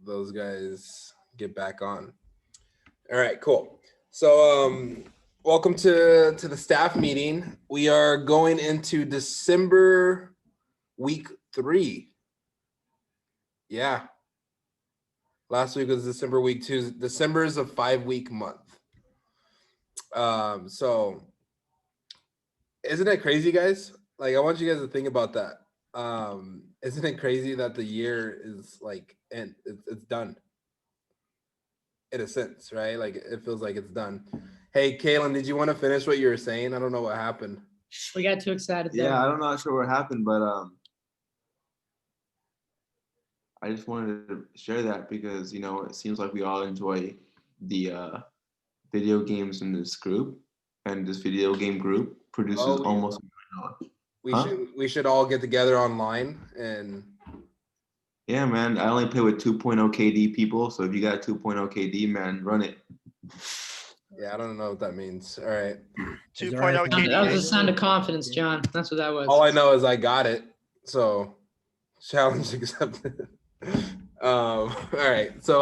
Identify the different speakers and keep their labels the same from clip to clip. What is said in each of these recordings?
Speaker 1: those guys get back on. All right, cool. So welcome to the staff meeting. We are going into December week 3. Yeah. Last week was December week 2. December is a 5-week month. So isn't it crazy, guys? Like, I want you guys to think about that. Isn't it crazy that the year is like, and it's done in a sense, right? Like, it feels like it's done. Hey, Kaylin, did you want to finish what you were saying? I don't know what happened.
Speaker 2: We got too excited.
Speaker 3: Yeah, I'm not sure what happened, but I just wanted to share that because it seems like we all enjoy the video games in this group, and this video game group produces almost.
Speaker 1: We should all get together online and.
Speaker 3: Yeah, man. I only play with 2.0 KD people, so if you got 2.0 KD, man, run it.
Speaker 1: Yeah, I don't know what that means. All right.
Speaker 4: 2.0 KD.
Speaker 2: That was a sign of confidence, John. That's what that was.
Speaker 1: All I know is I got it. So challenge accepted. All right. So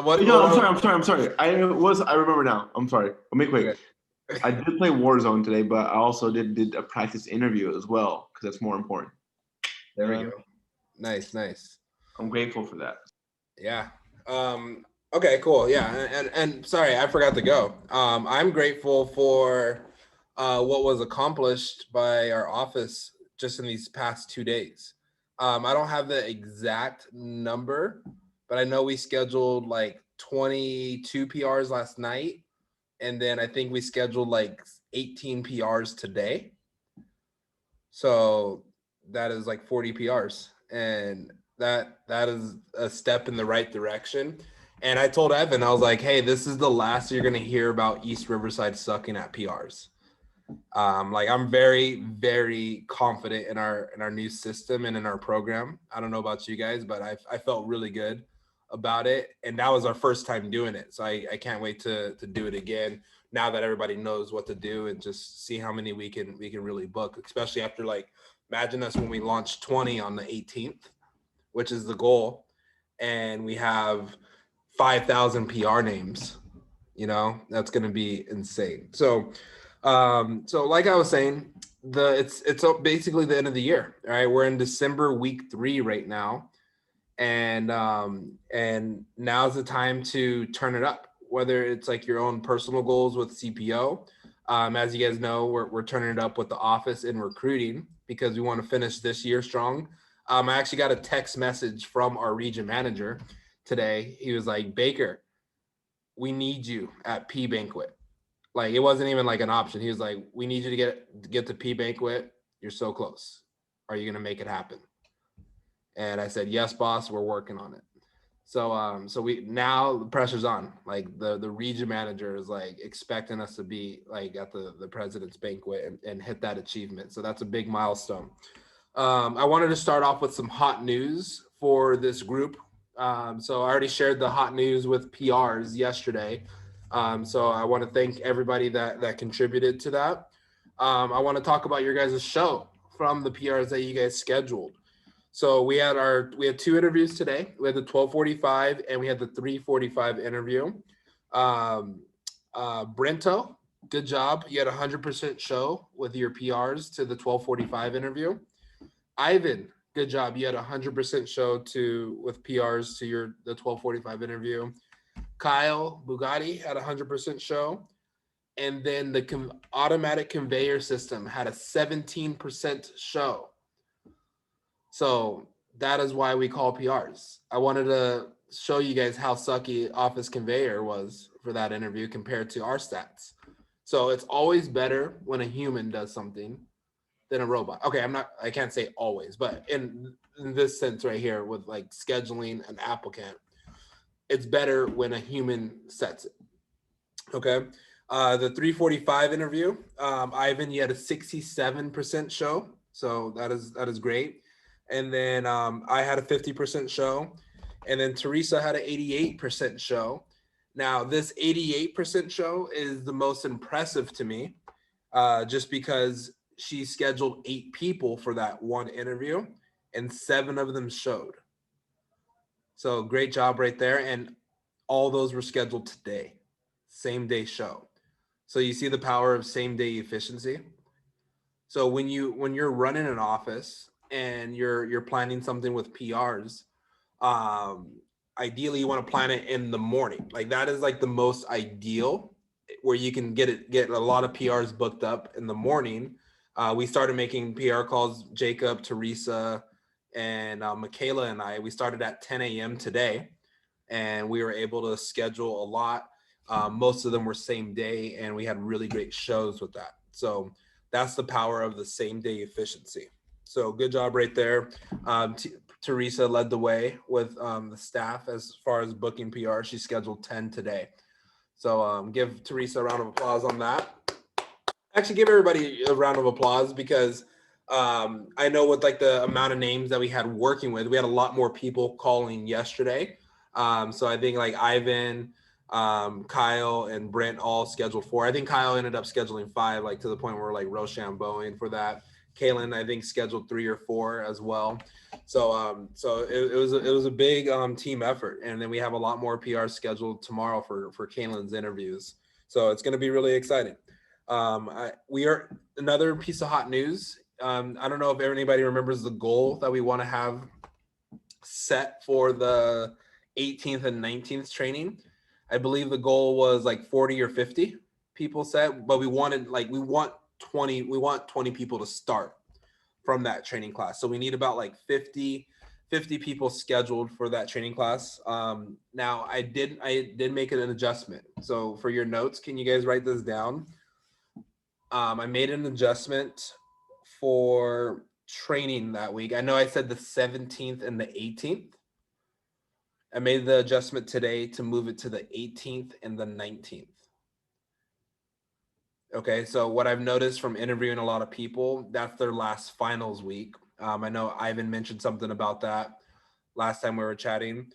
Speaker 1: what?
Speaker 3: I'm sorry. I remember now. I'm sorry. I'll make quick. Okay. I did play Warzone today, but I also did a practice interview as well because that's more important.
Speaker 1: There we go. Nice.
Speaker 3: I'm grateful for that.
Speaker 1: Yeah. Okay, cool. Yeah. And sorry, I forgot to go. I'm grateful for what was accomplished by our office just in these past 2 days. I don't have the exact number, but I know we scheduled like 22 PRs last night. And then I think we scheduled like 18 PRs today. So that is like 40 PRs. And that is a step in the right direction. And I told Evan, I was like, hey, this is the last you're going to hear about East Riverside sucking at PRs. Like, I'm very, very confident in our new system and in our program. I don't know about you guys, but I felt really good about it. And that was our first time doing it. So I can't wait to do it again now that everybody knows what to do and just see how many we can really book, especially after, like, imagine us when we launch 20 on the 18th, which is the goal. And we have 5,000 PR names, that's going to be insane. So like I was saying, it's basically the end of the year. All right. We're in December week 3 right now. And now's the time to turn it up, whether it's like your own personal goals with CPO. As you guys know, we're turning it up with the office in recruiting because we want to finish this year strong. I actually got a text message from our region manager today. He was like, Baker, we need you at P Banquet. Like, it wasn't even like an option. He was like, we need you to get to P Banquet. You're so close. Are you going to make it happen? And I said, yes, boss, we're working on it. So now the pressure's on. Like, the region manager is like expecting us to be like at the president's banquet and hit that achievement. So that's a big milestone. I wanted to start off with some hot news for this group. So I already shared the hot news with PRs yesterday. So I want to thank everybody that contributed to that. I want to talk about your guys' show from the PRs that you guys scheduled. So we had 2 interviews today. We had the 12:45 and we had the 3:45 interview. Brento, good job. You had 100% show with your PRs to the 12:45 interview. Ivan, good job. You had 100% show with PRs to the 12:45 interview. Kyle Bugatti had 100% show. And then the automatic conveyor system had a 17% show. So that is why we call PRs. I wanted to show you guys how sucky office conveyor was for that interview compared to our stats. So it's always better when a human does something than a robot. Okay, I can't say always, but in this sense right here with like scheduling an applicant, it's better when a human sets it. Okay. The 3:45 interview, Ivan, you had a 67% show. So that is great. And then I had a 50% show. And then Teresa had an 88% show. Now, this 88% show is the most impressive to me, just because she scheduled 8 people for that one interview and 7 of them showed. So great job right there. And all those were scheduled today, same day show. So you see the power of same day efficiency. So when you're running an office and you're planning something with PRs, um, ideally you want to plan it in the morning. Like that is like the most ideal, where you can get a lot of PRs booked up in the morning. We started making PR calls. Jacob, Teresa, and Michaela and I. We started at 10 a.m. today, and we were able to schedule a lot. Most of them were same day, and we had really great shows with that. So that's the power of the same day efficiency. So good job right there. Teresa led the way with the staff as far as booking PR. She scheduled 10 today. So give Teresa a round of applause on that. Actually, give everybody a round of applause, because I know with like the amount of names that we had working with, we had a lot more people calling yesterday. So I think like Ivan, Kyle, and Brent all scheduled 4. I think Kyle ended up scheduling 5, like to the point where like Rochambeauing for that. Kaylin, I think, scheduled 3 or 4 as well. So it was a big team effort, and then we have a lot more PR scheduled tomorrow for Kaylin's interviews. So it's going to be really exciting. We are another piece of hot news. I don't know if anybody remembers the goal that we want to have set for the 18th and 19th training. I believe the goal was like 40 or 50 people set, but we want 20 people to start from that training class. So we need about like 50 people scheduled for that training class. Now I did make an adjustment. So for your notes, can you guys write this down? I made an adjustment for training that week. I know I said the 17th and the 18th. I made the adjustment today to move it to the 18th and the 19th. Okay, so what I've noticed from interviewing a lot of people, that's their last finals week. I know Ivan mentioned something about that last time we were chatting,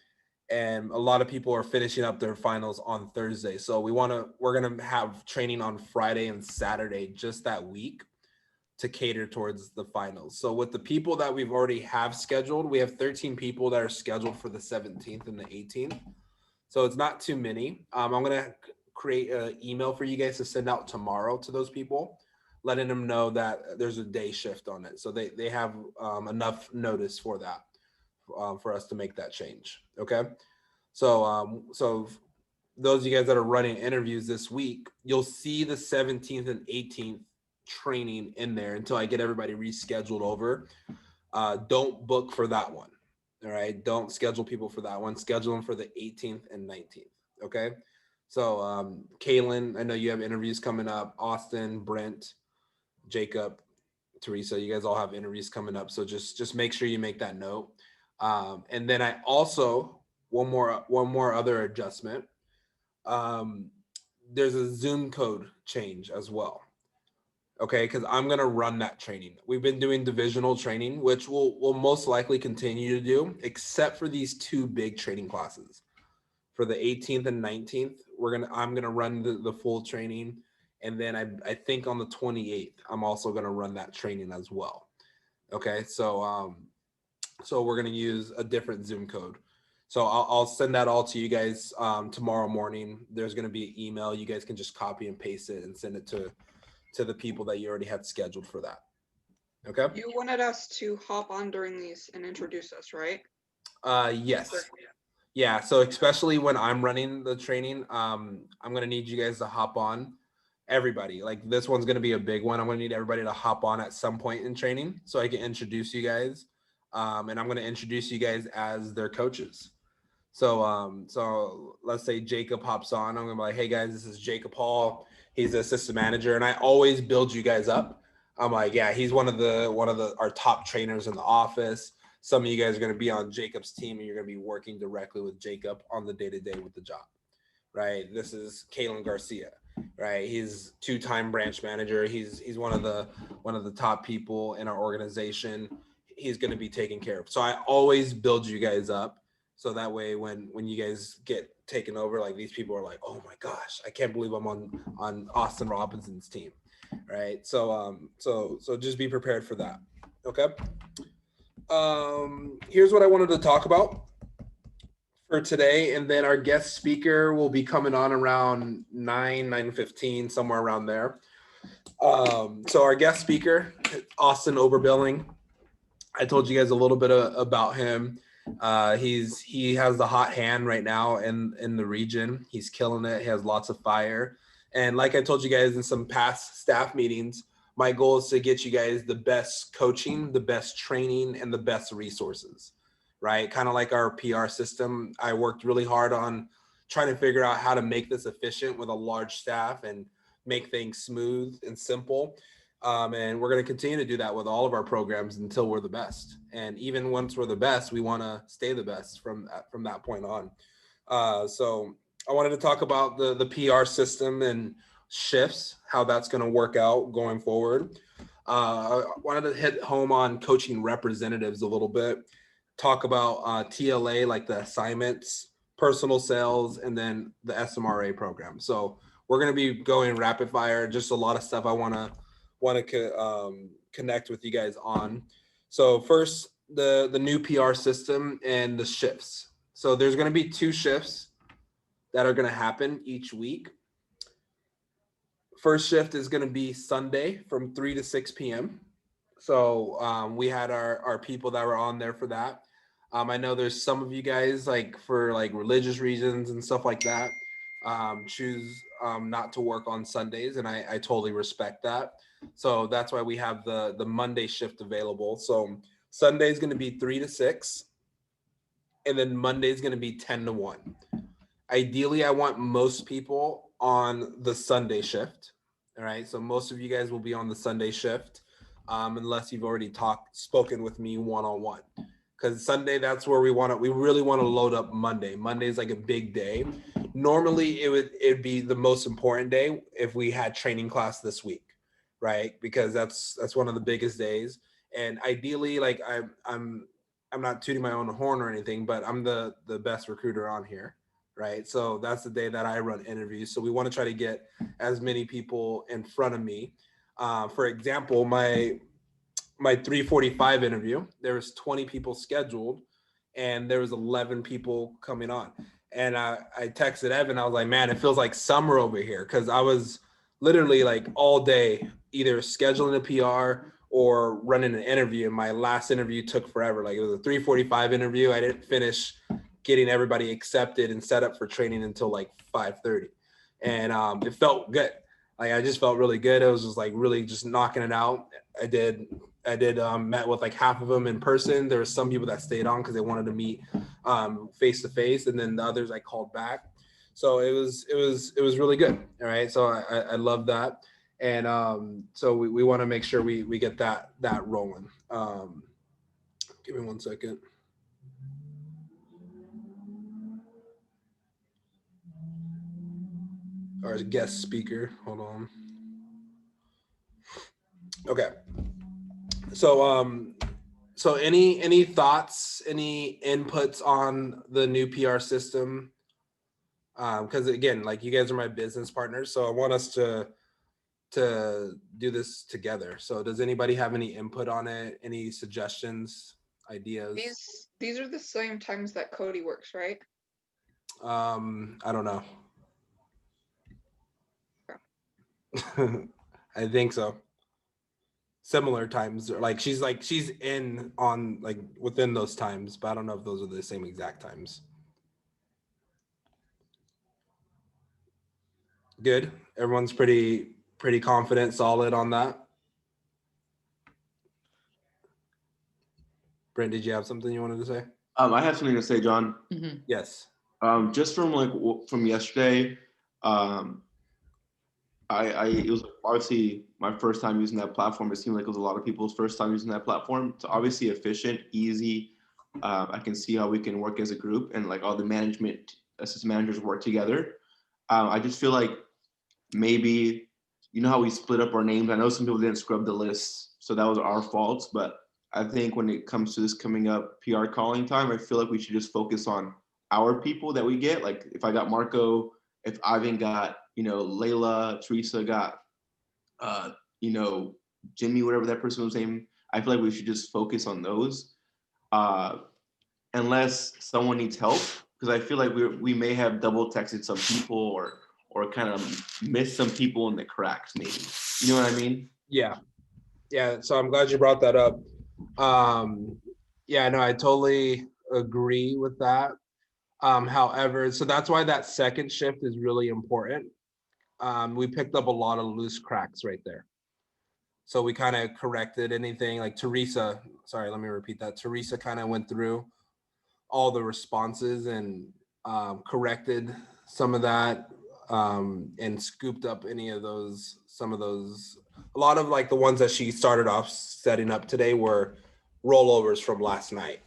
Speaker 1: and a lot of people are finishing up their finals on Thursday. So we're gonna have training on Friday and Saturday just that week to cater towards the finals. So with the people that we've already have scheduled, we have 13 people that are scheduled for the 17th and the 18th. So it's not too many. I'm gonna create an email for you guys to send out tomorrow to those people, letting them know that there's a day shift on it. So they have enough notice for that, for us to make that change. Okay. So those of you guys that are running interviews this week, you'll see the 17th and 18th training in there until I get everybody rescheduled over. Don't book for that one. All right. Don't schedule people for that one. Schedule them for the 18th and 19th. Okay. So, Kaylin, I know you have interviews coming up. Austin, Brent, Jacob, Teresa, you guys all have interviews coming up. So just make sure you make that note. And then I also, one more other adjustment. There's a Zoom code change as well. Okay, because I'm gonna run that training. We've been doing divisional training, which we'll most likely continue to do, except for these 2 big training classes. For the 18th and 19th, I'm gonna run the full training, and then I think on the 28th, I'm also gonna run that training as well. Okay, so we're gonna use a different Zoom code. So I'll send that all to you guys tomorrow morning. There's gonna be an email. You guys can just copy and paste it and send it to the people that you already had scheduled for that. Okay.
Speaker 4: You wanted us to hop on during these and introduce us, right?
Speaker 1: Yes. Yeah. So especially when I'm running the training, I'm gonna need you guys to hop on. Everybody, like this one's gonna be a big one. I'm gonna need everybody to hop on at some point in training so I can introduce you guys. And I'm gonna introduce you guys as their coaches. So let's say Jacob hops on. I'm gonna be like, hey guys, this is Jacob Hall. He's the assistant manager, and I always build you guys up. I'm like, yeah, he's one of our top trainers in the office. Some of you guys are gonna be on Jacob's team, and you're gonna be working directly with Jacob on the day-to-day with the job. Right. This is Kalen Garcia. Right. He's 2-time branch manager. He's one of the top people in our organization. He's gonna be taken care of. So I always build you guys up. So that way, when you guys get taken over, like these people are like, oh my gosh, I can't believe I'm on Austin Robinson's team, right? So just be prepared for that. Okay. Here's what I wanted to talk about. for today, and then our guest speaker will be coming on around 9:15, somewhere around there. So our guest speaker, Austin Oberbillig. I told you guys a little bit about him. He has the hot hand right now in the region. He's killing it. He has lots of fire. And like I told you guys in some past staff meetings, my goal is to get you guys the best coaching, the best training, and the best resources, right? Kind of like our PR system. I worked really hard on trying to figure out how to make this efficient with a large staff and make things smooth and simple. And we're going to continue to do that with all of our programs until we're the best. And even once we're the best, we want to stay the best from that point on. So I wanted to talk about the PR system and shifts, how that's going to work out going forward. I wanted to hit home on coaching representatives a little bit, talk about TLA, like the assignments, personal sales, and then the SMRA program. So we're going to be going rapid fire, just a lot of stuff I want to connect with you guys on. So first, the new PR system and the shifts. So there's going to be 2 shifts that are going to happen each week. First shift is going to be Sunday from 3 to 6 p.m. So we had our people that were on there for that. I know there's some of you guys, like for like religious reasons and stuff like that, choose not to work on Sundays, and I totally respect that. So that's why we have the Monday shift available. So Sunday is going to be 3 to 6, and then Monday is going to be 10 to 1. Ideally, I want most people on the Sunday shift. All right. So most of you guys will be on the Sunday shift, unless you've already spoken with me one-on-one. Because Sunday, that's where we really want to load up Monday. Monday is like a big day. Normally, it'd be the most important day if we had training class this week, right? Because that's one of the biggest days. And ideally, like I'm not tooting my own horn or anything, but I'm the best recruiter on here, right? So that's the day that I run interviews. So we want to try to get as many people in front of me. For example, my 3:45 interview, there was 20 people scheduled and there was 11 people coming on. And I texted Evan, I was like, man, it feels like summer over here. Cause I was literally like all day either scheduling a PR or running an interview. And my last interview took forever. Like it was a 3:45 interview. I didn't finish getting everybody accepted and set up for training until like 5:30. And it felt good. Like I just felt really good. It was just like really just knocking it out. I did met with like half of them in person. There were some people that stayed on because they wanted to meet face to face, and then the others I called back. So it was really good. All right. So I love that. And so we want to make sure we get that rolling. Give me 1 second. Our guest speaker. Hold on. Okay. So any thoughts, any inputs on the new PR system? Because again, like you guys are my business partners, so I want us to do this together. So does anybody have any input on it? Any suggestions, ideas?
Speaker 4: These are the same times that Cody works, right?
Speaker 1: I don't know. I think so. Similar times, like she's in on like within those times, but I don't know if those are the same exact times. Good. Everyone's pretty confident, solid on that. Brent, did you have something you wanted to say?
Speaker 3: I have something to say, John.
Speaker 2: Mhm.
Speaker 1: Yes.
Speaker 3: Just from yesterday, it was obviously my first time using that platform. It seemed like it was a lot of people's first time using that platform. It's obviously efficient, easy. I can see how we can work as a group and like all the assistant managers work together. I just feel like maybe, you know how we split up our names? I know some people didn't scrub the list, so that was our fault. But I think when it comes to this coming up PR calling time, I feel like we should just focus on our people that we get. Like if I got Marco, if Ivan got, Layla, Teresa got, Jimmy, whatever that person was named, I feel like we should just focus on those. Unless someone needs help, because I feel like we may have double texted some people or kind of missed some people in the cracks, maybe. You know what I mean?
Speaker 1: Yeah. Yeah. So I'm glad you brought that up. Yeah, no, I totally agree with that. However, so that's why that second shift is really important. We picked up a lot of loose cracks right there. So we kind of corrected anything like Teresa. Sorry, let me repeat that. Teresa kind of went through all the responses and corrected some of that and scooped up any of those, some of those. A lot of like the ones that she started off setting up today were rollovers from last night.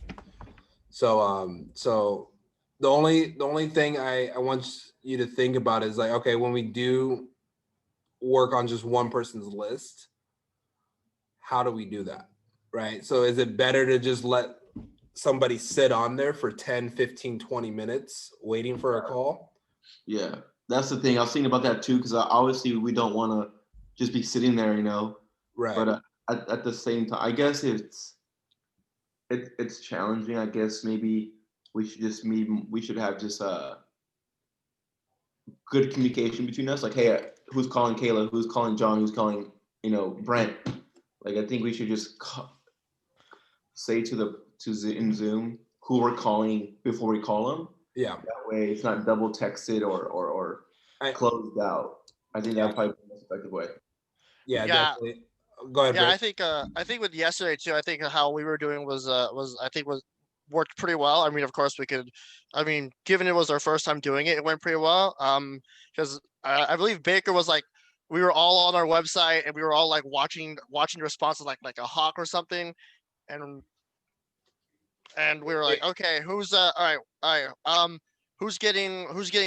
Speaker 1: So the only thing I want you to think about is like, okay, when we do work on just one person's list, how do we do that? Right? So is it better to just let somebody sit on there for 10, 15, 20 minutes waiting for a call?
Speaker 3: Yeah, that's the thing. I was thinking about that too, because obviously we don't want to just be sitting there, you know.
Speaker 1: Right.
Speaker 3: But at the same time, I guess it's challenging. I guess maybe we should have just good communication between us. Like, hey, who's calling Kayla? Who's calling John? Who's calling Brent? Like, I think we should just say in Zoom who we're calling before we call them.
Speaker 1: Yeah.
Speaker 3: That way, it's not double texted or closed out. I think that would probably be the most effective way.
Speaker 1: Yeah,
Speaker 5: Yeah.
Speaker 1: definitely. Go ahead,
Speaker 5: Yeah,
Speaker 1: Brent.
Speaker 5: I think with yesterday too, I think how we were doing was I think was worked pretty well. I mean, of course we could, I mean, given it was our first time doing it, it went pretty well. Because I believe Baker was like, we were all on our website and we were all like watching the responses like a hawk or something, and we were like, okay, who's all right, who's getting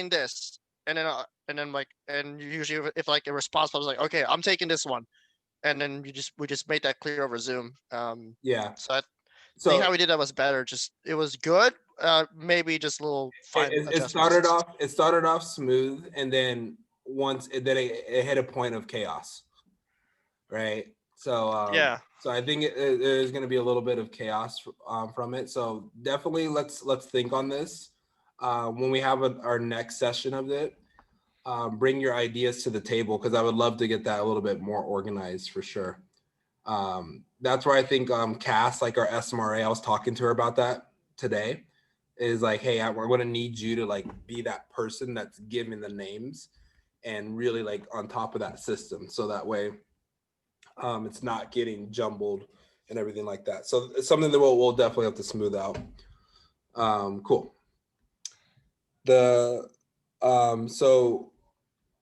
Speaker 5: this, and then like, and usually if like a response was like, okay, I'm taking this one, and then we just made that clear over Zoom.
Speaker 1: Yeah.
Speaker 5: So I think
Speaker 1: So
Speaker 5: how we did that was better. Just it was good. Maybe just a little fine
Speaker 1: it
Speaker 5: adjustments.
Speaker 1: started off smooth, and then it hit a point of chaos, right?
Speaker 5: Yeah.
Speaker 1: So I think there's going to be a little bit of chaos from it. So definitely let's think on this when we have our next session of it. Bring your ideas to the table, because I would love to get that a little bit more organized for sure. That's where I think Cass, like our SMRA, I was talking to her about that today, is like, hey, we're going to need you to like be that person that's giving the names and really like on top of that system, so that way it's not getting jumbled and everything like that. So it's something that we'll definitely have to smooth out. Cool. So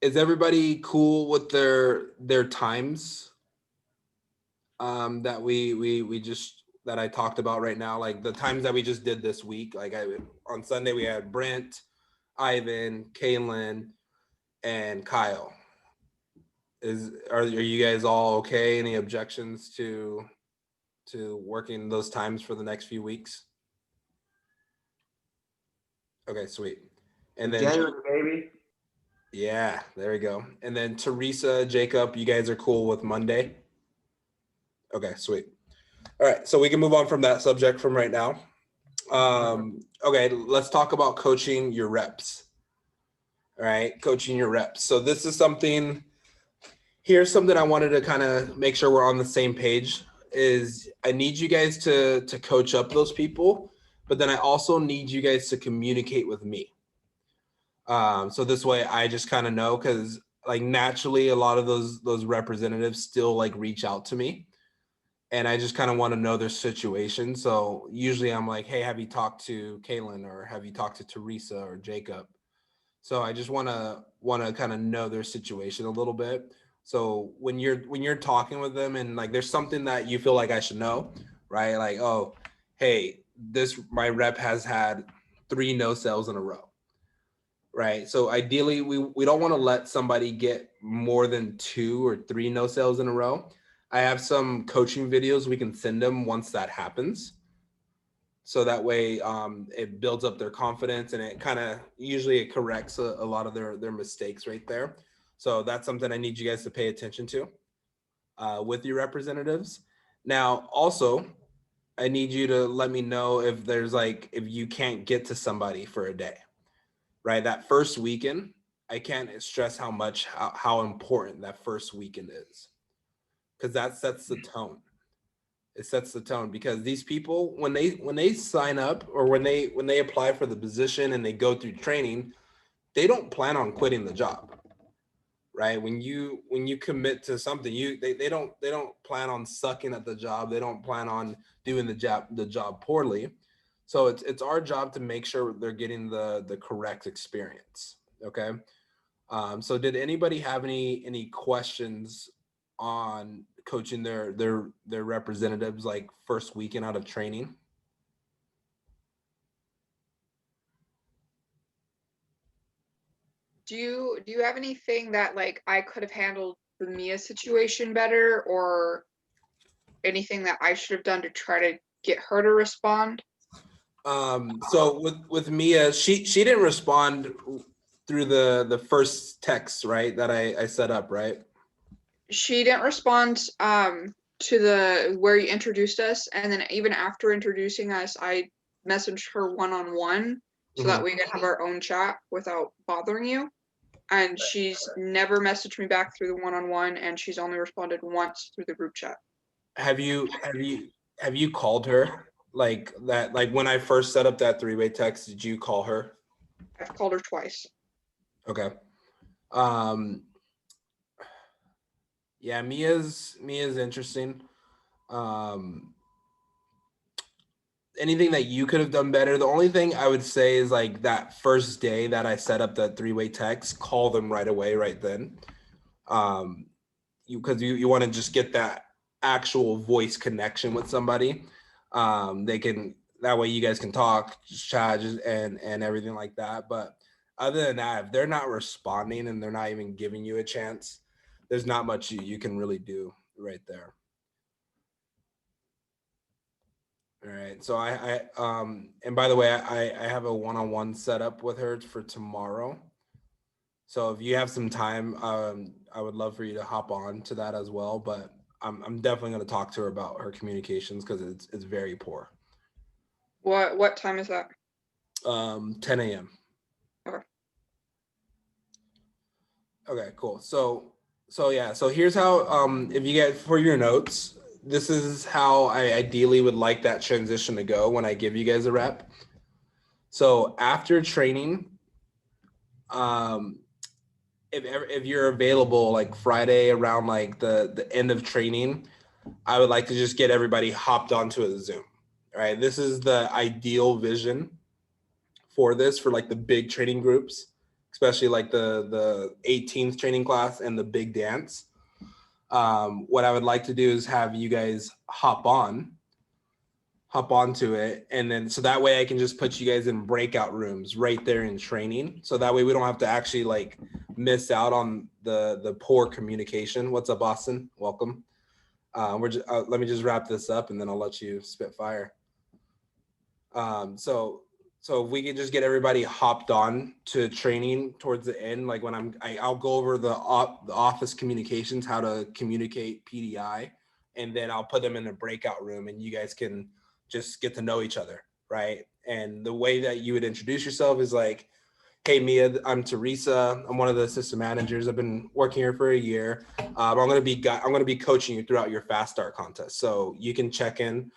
Speaker 1: is everybody cool with their times that we just that I talked about right now, like the times that we just did this week? Like on Sunday we had Brent, Ivan, Kaylin, and Kyle. Are you guys all okay? Any objections to working those times for the next few weeks? Okay, sweet. And then
Speaker 3: January, baby.
Speaker 1: yeah, there we go. And then Teresa, Jacob, you guys are cool with Monday? Okay, sweet. All right, so we can move on from that subject from right now. Okay, let's talk about coaching your reps. All right, coaching your reps. So this is here's something I wanted to kind of make sure we're on the same page, is I need you guys to coach up those people, but then I also need you guys to communicate with me. So this way I just kind of know, because like naturally a lot of those representatives still like reach out to me, and I just kind of want to know their situation. So usually I'm like, hey, have you talked to Kaylin, or have you talked to Teresa or Jacob? So I just want to kind of know their situation a little bit. So when you're talking with them and like there's something that you feel like I should know, right? Like, oh, hey, my rep has had 3 no sales in a row. Right. So ideally we don't want to let somebody get more than 2 or 3 no sales in a row. I have some coaching videos we can send them once that happens. So that way it builds up their confidence, and it kind of usually it corrects a lot of their mistakes right there. So that's something I need you guys to pay attention to with your representatives. Now, also, I need you to let me know if there's like, if you can't get to somebody for a day, right? That first weekend, I can't stress how important that first weekend is, because that sets the tone. It sets the tone, because these people, when they sign up, or when they apply for the position and they go through training, they don't plan on quitting the job, right? When you commit to something, they don't plan on sucking at the job. They don't plan on doing the job poorly. So it's our job to make sure they're getting the correct experience. Okay. So did anybody have any questions on coaching their representatives like first weekend out of training?
Speaker 4: Do you have anything that like I could have handled the Mia situation better, or anything that I should have done to try to get her to respond?
Speaker 1: So with Mia, she didn't respond through the first text, right? That I set up, right?
Speaker 4: She didn't respond to the where you introduced us, and then even after introducing us, I messaged her one-on-one so that
Speaker 1: Mhm.
Speaker 4: we could have our own chat without bothering you. And she's never messaged me back through the one-on-one, and she's only responded once through the group chat.
Speaker 1: Have you called her like that? Like when I first set up that three-way text, did you call her?
Speaker 4: I've called her twice.
Speaker 1: Okay. Um, yeah, Mia's interesting. Um, Anything that you could have done better? The only thing I would say is like that first day that I set up that three-way text, call them right away, right then. Um, because you want to just get that actual voice connection with somebody. They can, that way you guys can talk, just chat, and everything like that. But other than that, if they're not responding and they're not even giving you a chance, there's not much you can really do right there. All right. So and by the way, I have a one-on-one set up with her for tomorrow. So if you have some time, I would love for you to hop on to that as well. But I'm definitely going to talk to her about her communications, because it's very poor.
Speaker 4: What time is that?
Speaker 1: 10 a.m.
Speaker 4: Okay.
Speaker 1: Okay, cool. So yeah, so here's how, if you get for your notes, this is how I ideally would like that transition to go when I give you guys a rep. So after training, um, if you're available like Friday around like the end of training, I would like to just get everybody hopped onto a Zoom. All right, this is the ideal vision for this, for like the big training groups, especially like the 18th training class and the big dance. What I would like to do is have you guys hop onto it, and then so that way I can just put you guys in breakout rooms right there in training, so that way we don't have to actually like miss out on the poor communication. What's up, Austin? Welcome. Let me just wrap this up and then I'll let you spit fire. So if we could just get everybody hopped on to training towards the end, like when I'll go over the office communications, how to communicate PDI, and then I'll put them in a breakout room and you guys can just get to know each other, right? And the way that you would introduce yourself is like, hey Mia, I'm Teresa. I'm one of the assistant managers. I've been working here for a year. I'm gonna be coaching you throughout your fast start contest. So you can check in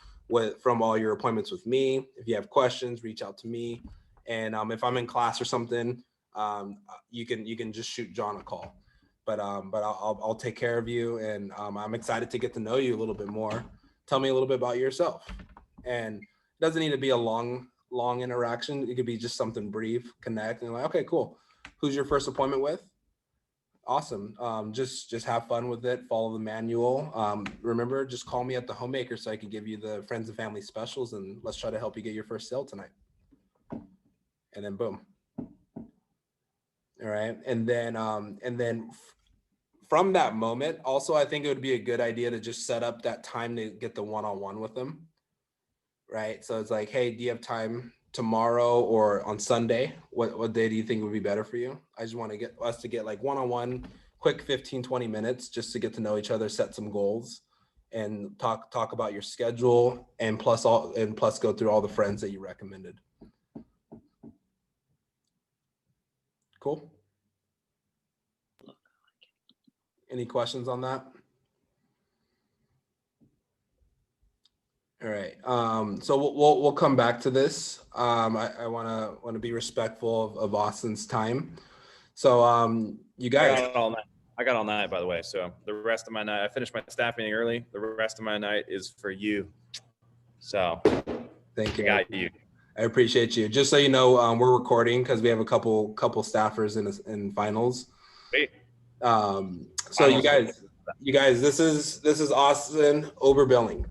Speaker 1: from all your appointments with me. If you have questions, reach out to me. And if I'm in class or something, you can just shoot John a call. But I'll take care of you, and I'm excited to get to know you a little bit more. Tell me a little bit about yourself, and it doesn't need to be a long interaction. It could be just something brief, connect, and like, okay, cool. Who's your first appointment with? Awesome. Just have fun with it. Follow the manual. Remember, just call me at the homemaker so I can give you the friends and family specials, and let's try to help you get your first sale tonight. And then boom. All right. And then from that moment, also, I think it would be a good idea to just set up that time to get the one-on-one with them. Right. So it's like, hey, do you have time tomorrow or on Sunday? What day do you think would be better for you? I just want to get us to get like one-on-one, quick 15, 20 minutes just to get to know each other, set some goals, and talk about your schedule and plus go through all the friends that you recommended. Cool. Any questions on that? All right. So we'll come back to this. I want to be respectful of Austin's time. So you guys.
Speaker 6: I got all night, by the way. So the rest of my night, I finished my staff meeting early. The rest of my night is for you. So
Speaker 1: thank you.
Speaker 6: I got you.
Speaker 1: I appreciate you. Just so you know, we're recording because we have a couple staffers in finals.
Speaker 6: Great.
Speaker 1: So you guys, this is Austin Oberbillig.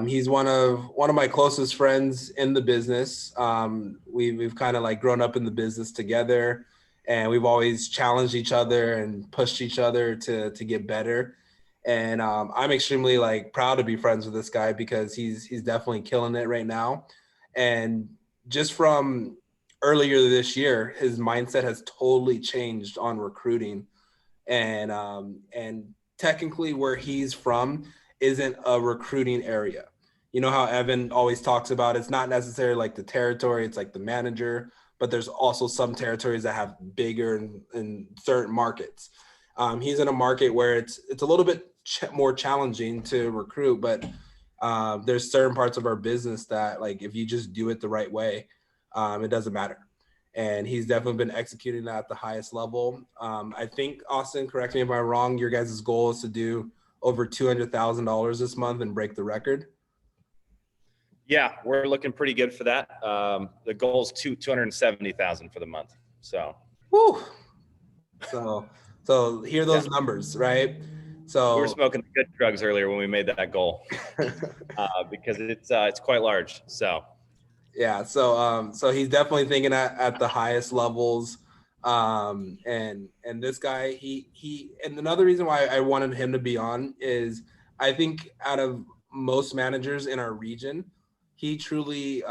Speaker 1: He's one of my closest friends in the business. We've kind of like grown up in the business together, and we've always challenged each other and pushed each other to get better. And I'm extremely like proud to be friends with this guy because he's definitely killing it right now. And just from earlier this year, his mindset has totally changed on recruiting. And technically where he's from isn't a recruiting area. You know how Evan always talks about it's not necessarily like the territory, it's like the manager, but there's also some territories that have bigger in certain markets. He's in a market where it's a little bit more challenging to recruit, but there's certain parts of our business that like if you just do it the right way, it doesn't matter. And he's definitely been executing that at the highest level. I think, Austin, correct me if I'm wrong, your guys' goal is to do over $200,000 this month and break the record.
Speaker 6: Yeah, we're looking pretty good for that. The goal is 270,000 for the month. So.
Speaker 1: Whew. So hear those numbers, right? So
Speaker 6: we were smoking good drugs earlier when we made that goal because it's quite large. So.
Speaker 1: Yeah. So he's definitely thinking at the highest levels. And this guy, and another reason why I wanted him to be on is I think out of most managers in our region, he truly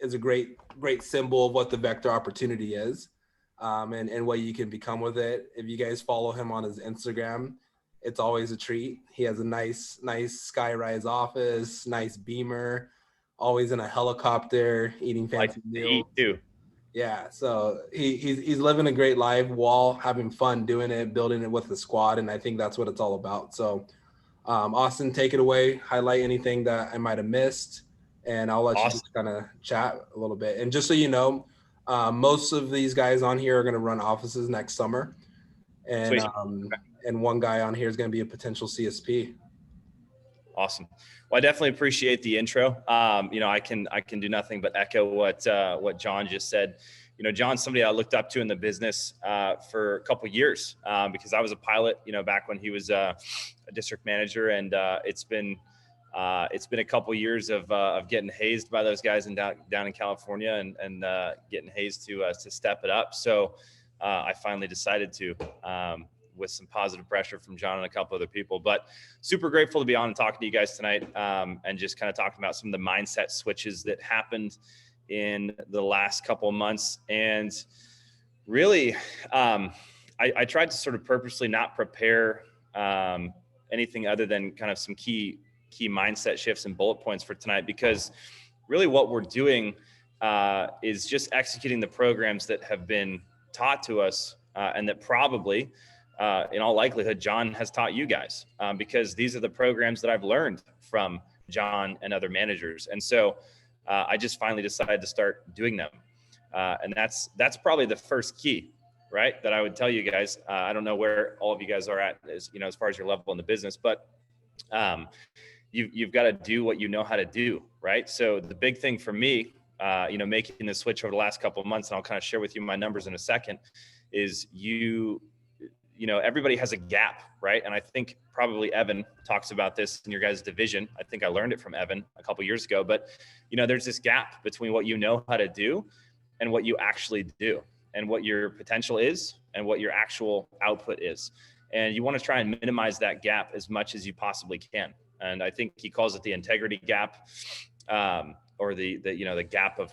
Speaker 1: is a great symbol of what the vector opportunity is, and what you can become with it. If you guys follow him on his Instagram, it's always a treat. He has a nice skyrise office, nice Beamer, always in a helicopter, eating fancy meals.
Speaker 6: Too.
Speaker 1: Yeah, so he's living a great life while having fun doing it, building it with the squad, and I think that's what it's all about. So, Austin, take it away. Highlight anything that I might have missed, and I'll let you just kind of chat a little bit. And just so you know, most of these guys on here are going to run offices next summer, and and one guy on here is going to be a potential CSP.
Speaker 6: Awesome. Well, I definitely appreciate the intro. I can do nothing but echo what John just said. John's somebody I looked up to in the business for a couple of years because I was a pilot, back when he was a district manager, and it's been a couple of years of getting hazed by those guys down in California and getting hazed to step it up. So I finally decided to. With some positive pressure from John and a couple other people, but super grateful to be on and talking to you guys tonight, and just kind of talking about some of the mindset switches that happened in the last couple of months. And really, I tried to sort of purposely not prepare anything other than kind of some key mindset shifts and bullet points for tonight, because really what we're doing is just executing the programs that have been taught to us, and that probably in all likelihood, John has taught you guys, because these are the programs that I've learned from John and other managers. And so I just finally decided to start doing them. And that's probably the first key, right? That I would tell you guys. I don't know where all of you guys are at as far as your level in the business, but you've got to do what you know how to do, right? So the big thing for me, making the switch over the last couple of months, and I'll kind of share with you my numbers in a second, is everybody has a gap, right? And I think probably Evan talks about this in your guys' division. I think I learned it from Evan a couple of years ago, but there's this gap between what you know how to do and what you actually do, and what your potential is and what your actual output is. And you want to try and minimize that gap as much as you possibly can. And I think he calls it the integrity gap, or the gap of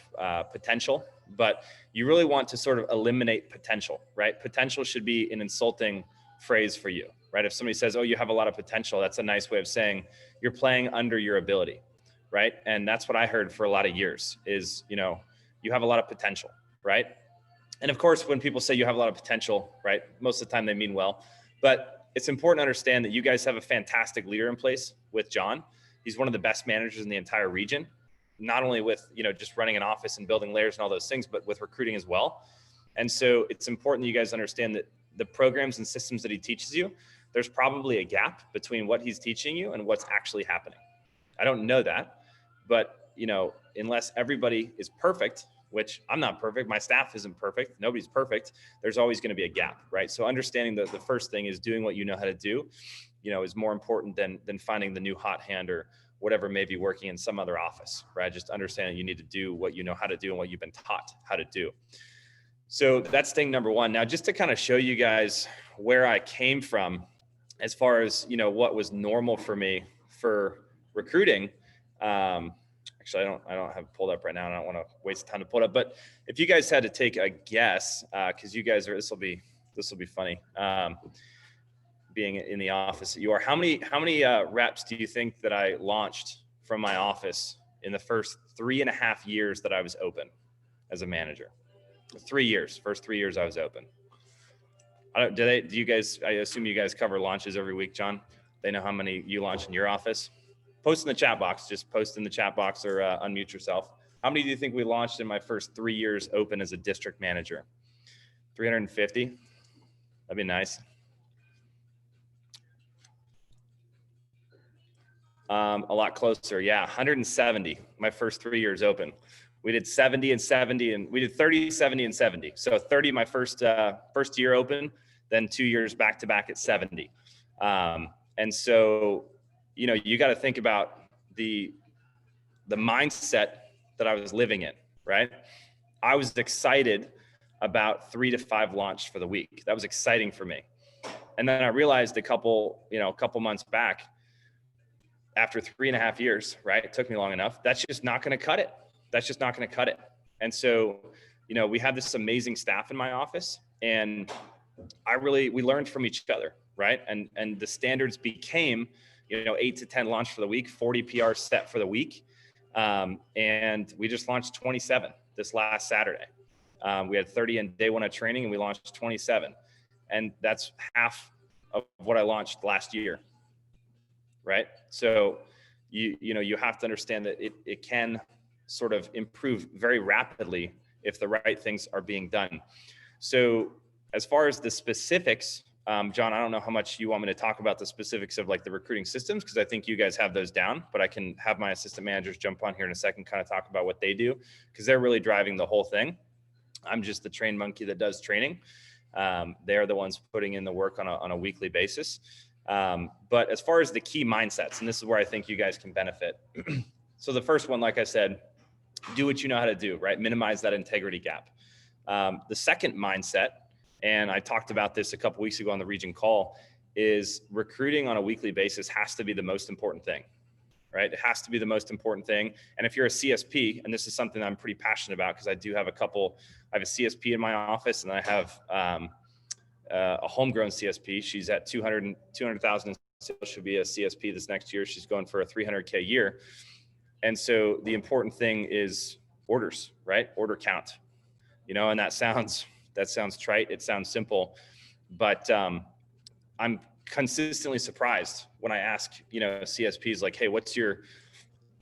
Speaker 6: potential. But you really want to sort of eliminate potential, right? Potential should be an insulting phrase for you, right? If somebody says, oh, you have a lot of potential, that's a nice way of saying you're playing under your ability, right? And that's what I heard for a lot of years is, you know, you have a lot of potential, right? And of course, when people say you have a lot of potential, right, most of the time they mean well, but it's important to understand that you guys have a fantastic leader in place with John. He's one of the best managers in the entire region, not only with, you know, just running an office and building layers and all those things, but with recruiting as well. And so it's important that you guys understand that the programs and systems that he teaches you, there's probably a gap between what he's teaching you and what's actually happening. I don't know that, but, you know, unless everybody is perfect, which I'm not perfect, my staff isn't perfect, nobody's perfect, there's always going to be a gap, right? So understanding that the first thing is doing what you know how to do, you know, is more important than finding the new hot hand or whatever may be working in some other office, right? Just understanding you need to do what you know how to do and what you've been taught how to do. So that's thing number one. Now, just to kind of show you guys where I came from as far as, you know, what was normal for me for recruiting. Actually, I don't have it pulled up right now, and I don't want to waste time to pull it up. But if you guys had to take a guess, because you guys are, this will be funny. Being in the office that you are, how many reps do you think that I launched from my office in the first 3.5 years that I was open as a manager? 3 years, first 3 years I was open. Do you guys, I assume you guys cover launches every week, John? They know how many you launch in your office? Post in the chat box, just post in the chat box or unmute yourself. How many do you think we launched in my first 3 years open as a district manager? 350? That'd be nice. A lot closer. Yeah, 170, my first 3 years open. We did 70 and 70, and we did 30, 70, and 70. So 30 my first year open, then 2 years back to back at 70. And so, you know, you got to think about the mindset that I was living in, right? I was excited about 3 to 5 launched for the week. That was exciting for me. And then I realized a couple months back, after 3.5 years, right? It took me long enough. That's just not going to cut it. That's just not going to cut it. And so, you know, we have this amazing staff in my office, and we learned from each other, right? And the standards became, you know, 8 to 10 launched for the week, 40 PR set for the week. And we just launched 27 this last Saturday. We had 30 in day one of training, and we launched 27. And that's half of what I launched last year. Right. So you have to understand that it can sort of improve very rapidly if the right things are being done. So as far as the specifics, John, I don't know how much you want me to talk about the specifics of like the recruiting systems, because I think you guys have those down, but I can have my assistant managers jump on here in a second, kind of talk about what they do, because they're really driving the whole thing. I'm just the trained monkey that does training. They're the ones putting in the work on a weekly basis. But as far as the key mindsets, and this is where I think you guys can benefit. So the first one, like I said, do what you know how to do, right? Minimize that integrity gap. The second mindset, and I talked about this a couple weeks ago on the region call, is recruiting on a weekly basis has to be the most important thing, right? It has to be the most important thing. And if you're a CSP, and this is something I'm pretty passionate about, because I have a CSP in my office, and I have, a homegrown CSP. She's at 200,000. She'll be a CSP this next year. She's going for a 300K year. And so the important thing is orders, right? Order count, you know, and that sounds trite. It sounds simple, but I'm consistently surprised when I ask, you know, CSPs like, hey, what's your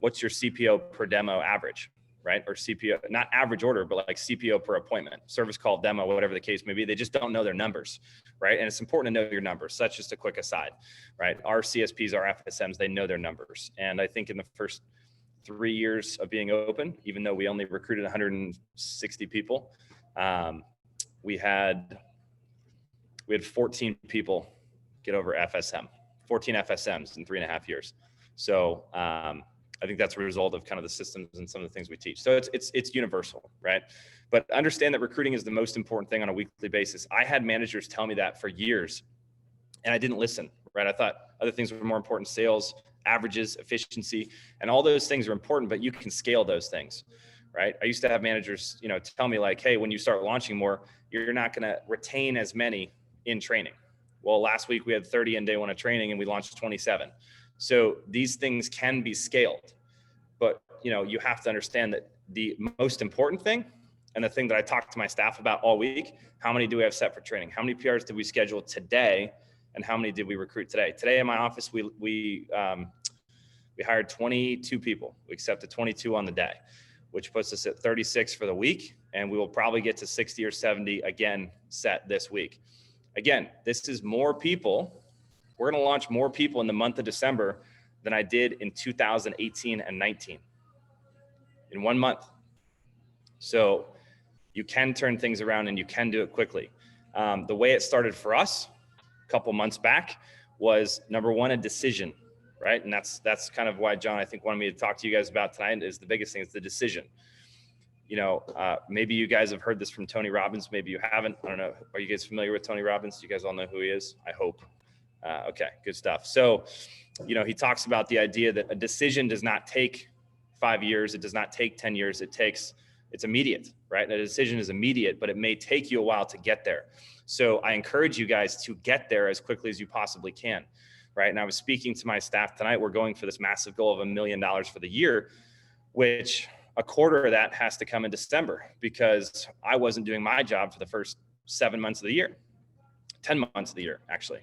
Speaker 6: CPO per demo average? Right? Or CPO, not average order, but like CPO per appointment, service call, demo, whatever the case may be. They just don't know their numbers, right? And it's important to know your numbers. So that's just a quick aside, right? Our CSPs, our FSMs, they know their numbers. And I think in the first 3 years of being open, even though we only recruited 160 people, we had 14 people get over FSM, 14 FSMs in 3.5 years. So, I think that's a result of kind of the systems and some of the things we teach. So it's universal, right? But understand that recruiting is the most important thing on a weekly basis. I had managers tell me that for years, and I didn't listen, right? I thought other things were more important: sales, averages, efficiency, and all those things are important, but you can scale those things, right? I used to have managers, you know, tell me like, hey, when you start launching more, you're not going to retain as many in training, Well, last week we had 30 in day one of training and we launched 27. So these things can be scaled, but you have to understand that the most important thing, and the thing that I talked to my staff about all week, how many do we have set for training? How many PRs did we schedule today? And how many did we recruit today? Today in my office, we hired 22 people. We accepted 22 on the day, which puts us at 36 for the week. And we will probably get to 60 or 70 again set this week. Again, this is more people. We're going to launch more people in the month of December than I did in 2018 and 19 in 1 month. So you can turn things around and you can do it quickly. The way it started for us a couple months back was, number one, a decision, right? And that's kind of why John, I think, wanted me to talk to you guys about tonight, is the biggest thing is the decision. Maybe you guys have heard this from Tony Robbins. Maybe you haven't. I don't know. Are you guys familiar with Tony Robbins? You guys all know who he is? I hope. Okay, good stuff. So, he talks about the idea that a decision does not take 5 years. It does not take 10 years. It's immediate, right? And a decision is immediate, but it may take you a while to get there. So I encourage you guys to get there as quickly as you possibly can, right? And I was speaking to my staff tonight. We're going for this massive goal of $1 million for the year, which a quarter of that has to come in December, because I wasn't doing my job for the first 7 months of the year, 10 months of the year, actually,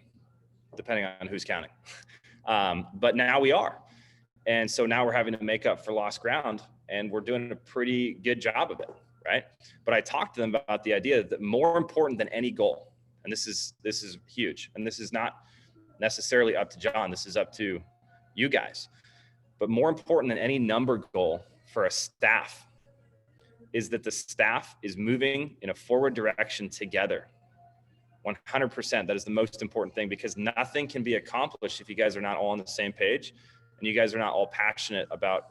Speaker 6: depending on who's counting. But now we are. And so now we're having to make up for lost ground, and we're doing a pretty good job of it, right? But I talked to them about the idea that more important than any goal, and this is huge, and this is not necessarily up to John, this is up to you guys, but more important than any number goal for a staff is that the staff is moving in a forward direction together. 100%. That is the most important thing, because nothing can be accomplished if you guys are not all on the same page and you guys are not all passionate about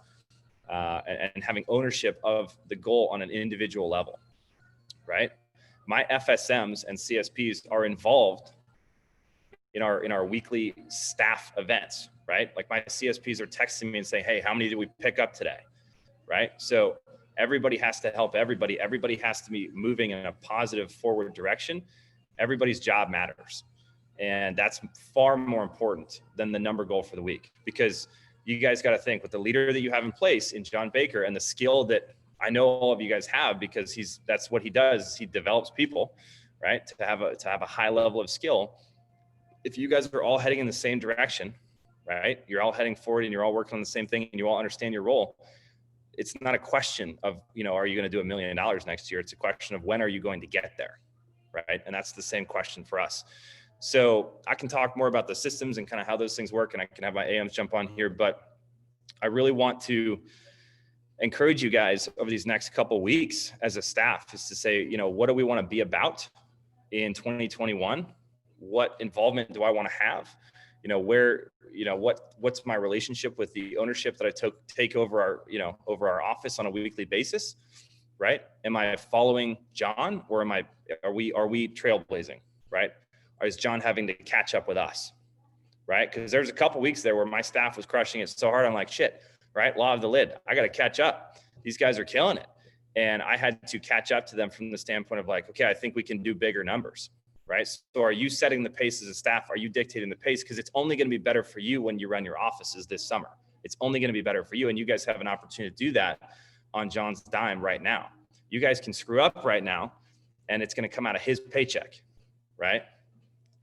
Speaker 6: and having ownership of the goal on an individual level, right? My FSMs and CSPs are involved in our weekly staff events, right? Like my CSPs are texting me and saying, hey, how many did we pick up today? Right? So everybody has to help everybody. Everybody has to be moving in a positive forward direction. Everybody's job matters. And that's far more important than the number goal for the week, because you guys got to think, with the leader that you have in place in John Baker and the skill that I know all of you guys have, because that's what he does. He develops people, right? To have a high level of skill. If you guys are all heading in the same direction, right? You're all heading forward and you're all working on the same thing and you all understand your role. It's not a question of, are you going to do $1 million next year? It's a question of, when are you going to get there? Right? And that's the same question for us. So I can talk more about the systems and kind of how those things work, and I can have my AMs jump on here, but I really want to encourage you guys over these next couple of weeks as a staff is to say, what do we want to be about in 2021? What involvement do I want to have? What's my relationship with the ownership that I take over our office on a weekly basis, right? Am I following John, or are we trailblazing, right? Or is John having to catch up with us, right? Because there's a couple weeks there where my staff was crushing it so hard, I'm like, shit, right? Law of the lid. I got to catch up. These guys are killing it. And I had to catch up to them from the standpoint of like, okay, I think we can do bigger numbers, right? So are you setting the pace as a staff? Are you dictating the pace? Because it's only going to be better for you when you run your offices this summer. It's only going to be better for you. And you guys have an opportunity to do that on John's dime right now. You guys can screw up right now, and it's going to come out of his paycheck, right?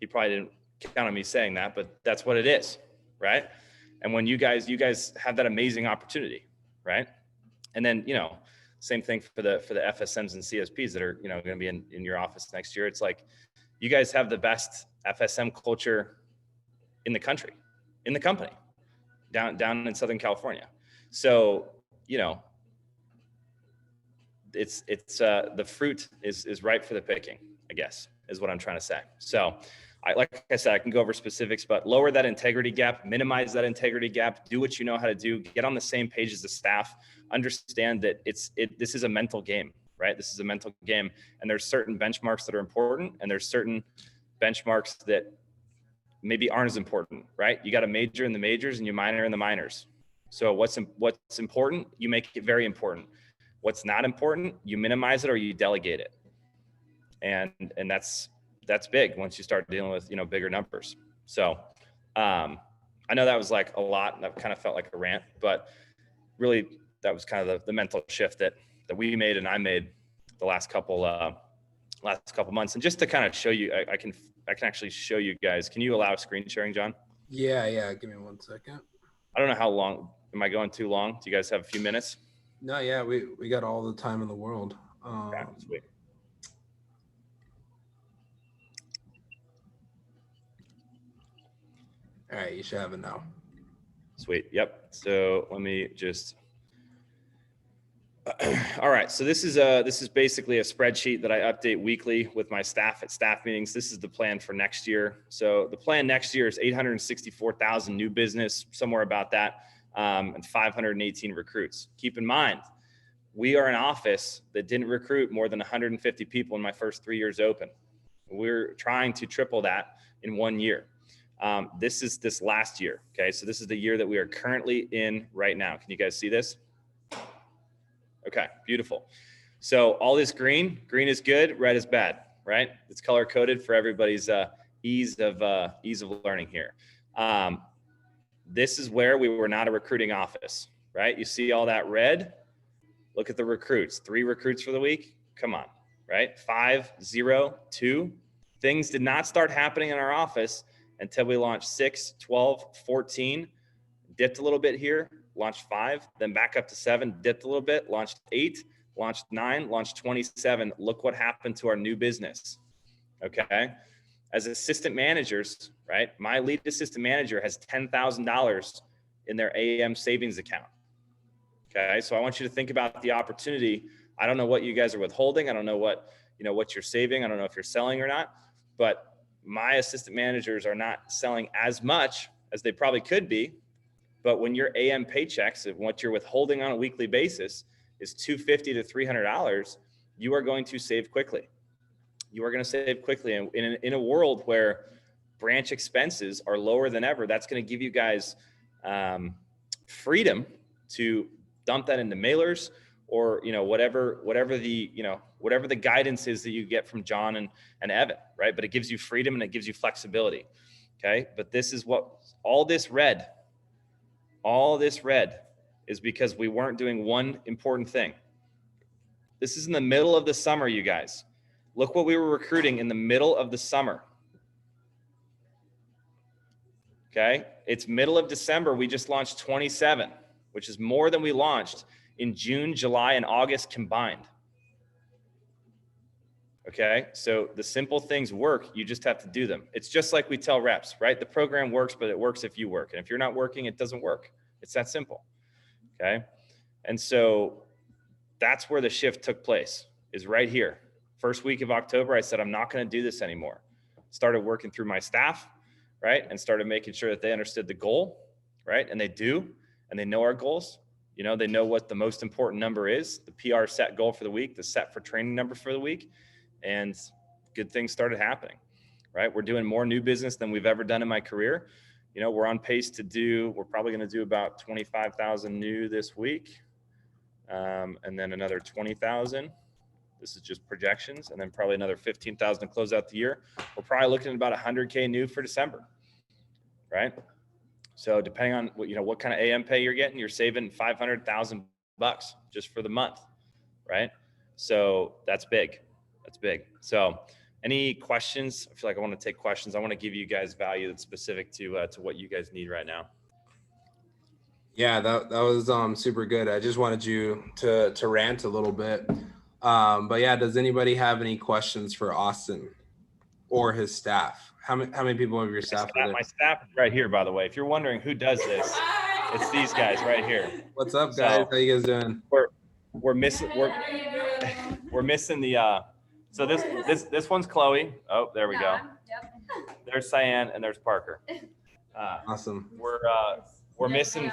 Speaker 6: He probably didn't count on me saying that, but that's what it is, right? And when you guys have that amazing opportunity, right? And then, same thing for the FSMs and CSPs that are, going to be in your office next year. It's like, you guys have the best FSM culture in the country, in the company, down in Southern California. So, it's the fruit is ripe for the picking, I guess, is what I'm trying to say. So like I said, I can go over specifics, but lower that integrity gap, minimize that integrity gap, do what you know how to do, get on the same page as the staff, understand that this is a mental game, right? This is a mental game, and there's certain benchmarks that are important, and there's certain benchmarks that maybe aren't as important, right? You got to major in the majors and you minor in the minors. So what's important, you make it very important. What's not important, you minimize it or you delegate it. And that's that's big once you start dealing with, bigger numbers. So I know that was like a lot, and that kind of felt like a rant, but really that was kind of the mental shift that we made and I made the last couple months. And just to kind of show you, I can actually show you guys. Can you allow screen sharing, John?
Speaker 1: Yeah. Give me 1 second.
Speaker 6: I don't know how long. Am I going too long? Do you guys have a few minutes?
Speaker 1: No, yeah, we got all the time in the world.
Speaker 6: Okay, sweet.
Speaker 1: All right, you should have it now.
Speaker 6: Sweet. Yep. So let me just. All right. So this is basically a spreadsheet that I update weekly with my staff at staff meetings. This is the plan for next year. So the plan next year is 864,000 new business, somewhere about that, and 518 recruits. Keep in mind, we are an office that didn't recruit more than 150 people in my first 3 years open. We're trying to triple that in 1 year. This is this last year. Okay. So this is the year that we are currently in right now. Can you guys see this? Okay, beautiful. So all this green is good, red is bad, right? It's color coded for everybody's ease of learning here. This is where we were not a recruiting office, right? You see all that red? Look at the recruits. 3 recruits for the week. Come on, right? 5, 0, 2. Things did not start happening in our office until we launched 6, 12, 14, dipped a little bit here, launched 5, then back up to 7, dipped a little bit, launched 8, launched 9, launched 27. Look what happened to our new business. Okay. As assistant managers, right? My lead assistant manager has $10,000 in their AM savings account. Okay. So I want you to think about the opportunity. I don't know what you guys are withholding. I don't know what you're saving. I don't know if you're selling or not, but my assistant managers are not selling as much as they probably could be. But when your AM paychecks and what you're withholding on a weekly basis is $250 to $300, you are going to save quickly. You are going to save quickly. And in a world where branch expenses are lower than ever, that's going to give you guys freedom to dump that into mailers or, whatever the guidance is that you get from John and Evan, right? But it gives you freedom and it gives you flexibility. Okay. But this is what all this red is because we weren't doing one important thing. This is in the middle of the summer, you guys. Look what we were recruiting in the middle of the summer. Okay. It's middle of December. We just launched 27, which is more than we launched in June, July, and August combined. Okay. So the simple things work. You just have to do them. It's just like we tell reps, right? The program works, but it works if you work. And if you're not working, it doesn't work. It's that simple. Okay. And so that's where the shift took place, is right here. First week of October, I said, I'm not going to do this anymore. Started working through my staff, right? And started making sure that they understood the goal, right? And they do, and they know our goals. They know what the most important number is, the PR set goal for the week, the set for training number for the week. And good things started happening, right? We're doing more new business than we've ever done in my career. We're on pace we're probably going to do about 25,000 new this week. And then another 20,000. This is just projections. And then probably another 15,000 to close out the year. We're probably looking at about 100K new for December, right? So depending on what kind of AM pay you're getting, you're saving $500,000 just for the month, right? So that's big. That's big. So any questions? I feel like I want to take questions. I want to give you guys value that's specific to what you guys need right now.
Speaker 1: Yeah, that was super good. I just wanted you to rant a little bit. But yeah, does anybody have any questions for Austin or his staff? How many people of your staff are there?
Speaker 6: My staff is right here, by the way. If you're wondering who does this, it's these guys right here.
Speaker 1: What's up, guys? How you guys doing?
Speaker 6: We're missing the so this one's Chloe. Oh, there we go. Yep. There's Cyan and there's Parker.
Speaker 1: Awesome.
Speaker 6: We're missing.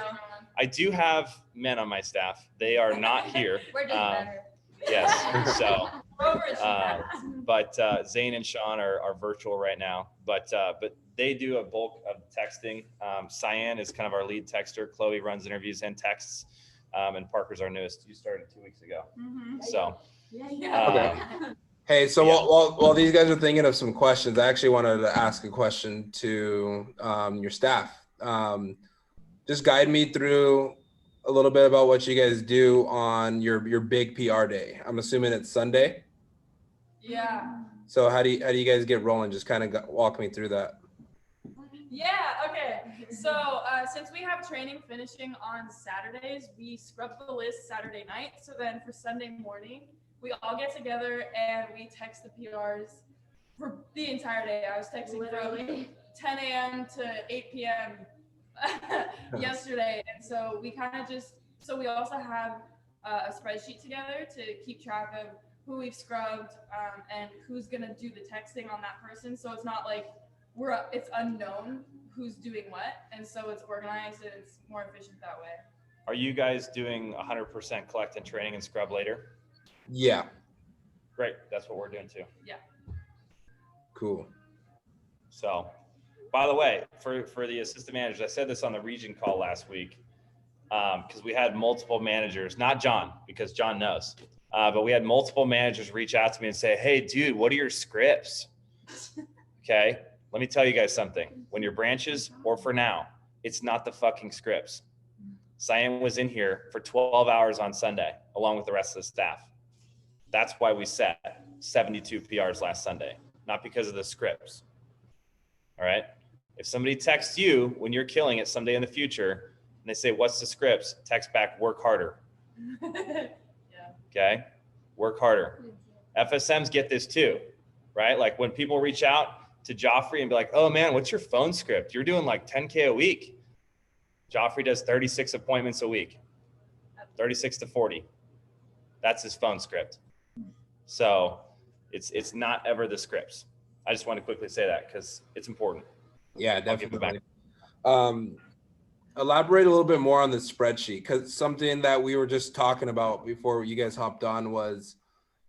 Speaker 6: I do have men on my staff. They are not here.
Speaker 7: We're doing better.
Speaker 6: Yes. So, but Zane and Sean are virtual right now. But they do a bulk of texting. Cyan is kind of our lead texter. Chloe runs interviews and texts. And Parker's our newest. You started 2 weeks ago.
Speaker 7: Mm-hmm.
Speaker 6: So.
Speaker 7: Yeah.
Speaker 1: Okay. Hey, so
Speaker 6: Yeah.
Speaker 1: while these guys are thinking of some questions, I actually wanted to ask a question to your staff. Just guide me through a little bit about what you guys do on your big PR day. I'm assuming it's Sunday.
Speaker 7: Yeah.
Speaker 1: So how do you guys get rolling? Just kind of walk me through that.
Speaker 7: Yeah, okay. So since we have training finishing on Saturdays, we scrub the list Saturday night. So then for Sunday morning, we all get together and we text the PRs for the entire day. I was texting from 10 a.m. to 8 p.m. yesterday. And so we kind of so we also have a spreadsheet together to keep track of who we've scrubbed and who's going to do the texting on that person. So it's not like it's unknown who's doing what, and so it's organized and it's more efficient that way.
Speaker 6: Are you guys doing 100% collect and training and scrub later?
Speaker 1: Yeah.
Speaker 6: Great. That's what we're doing too.
Speaker 7: Yeah.
Speaker 1: Cool.
Speaker 6: So, by the way, for the assistant managers, I said this on the region call last week because we had multiple managers, not John, because John knows, but we had multiple managers reach out to me and say, "Hey, dude, what are your scripts?" Okay. Let me tell you guys something. When your branches, or for now, it's not the fucking scripts. Cyan was in here for 12 hours on Sunday, along with the rest of the staff. That's why we set 72 PRs last Sunday, not because of the scripts. All right. If somebody texts you when you're killing it someday in the future, and they say, "What's the scripts?" Text back, "Work harder."
Speaker 7: Yeah.
Speaker 6: Okay. Work harder. FSMs get this too, right? Like when people reach out to Joffrey and be like, "Oh man, what's your phone script? You're doing like 10K a week." Joffrey does 36 appointments a week, 36 to 40. That's his phone script. So it's not ever the scripts. I just want to quickly say that because it's important.
Speaker 1: Yeah,
Speaker 6: I'll give it back.
Speaker 1: definitely. Elaborate a little bit more on the spreadsheet, because something that we were just talking about before you guys hopped on was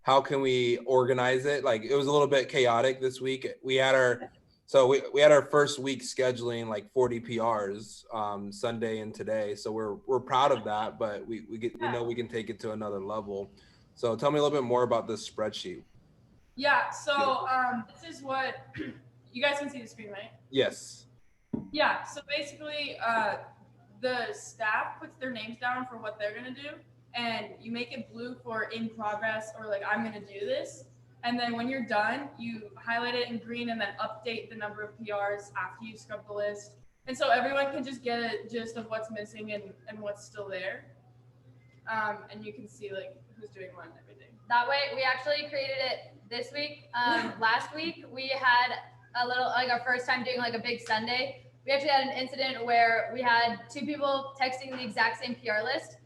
Speaker 1: how can we organize it? Like it was a little bit chaotic this week. We had our first week scheduling like 40 PRs Sunday and today. So we're proud of that, but we know we can take it to another level. So tell me a little bit more about this spreadsheet.
Speaker 7: Yeah. So this is what you guys can see the screen, right?
Speaker 1: Yes.
Speaker 7: Yeah. So basically, the staff puts their names down for what they're gonna do, and you make it blue for in progress or like I'm gonna do this. And then when you're done, you highlight it in green and then update the number of PRs after you scrub the list. And so everyone can just get a gist of what's missing and what's still there. And you can see like who's doing what and everything.
Speaker 8: That way, we actually created it this week. Last week, we had a little, like our first time doing like a big Sunday. We actually had an incident where we had two people texting the exact same PR list.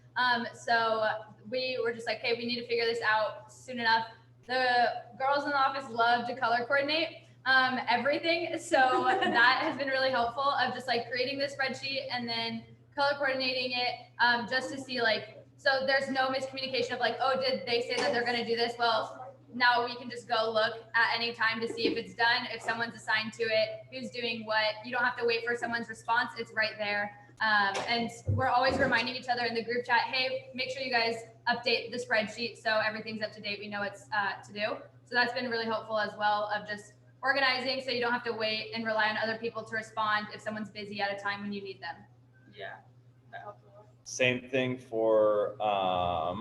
Speaker 8: So we were just like, hey, we need to figure this out soon enough. The girls in the office love to color coordinate everything. So that has been really helpful of just like creating this spreadsheet and then color coordinating it just to see like, so there's no miscommunication of like, oh, did they say that they're going to do this? Well, now we can just go look at any time to see if it's done, if someone's assigned to it, who's doing what. You don't have to wait for someone's response. It's right there. And we're always reminding each other in the group chat, hey, make sure you guys update the spreadsheet so everything's up to date. We know it's to do. So that's been really helpful as well of just organizing so you don't have to wait and rely on other people to respond if someone's busy at a time when you need them.
Speaker 7: Yeah, that helps a lot.
Speaker 6: Same thing for our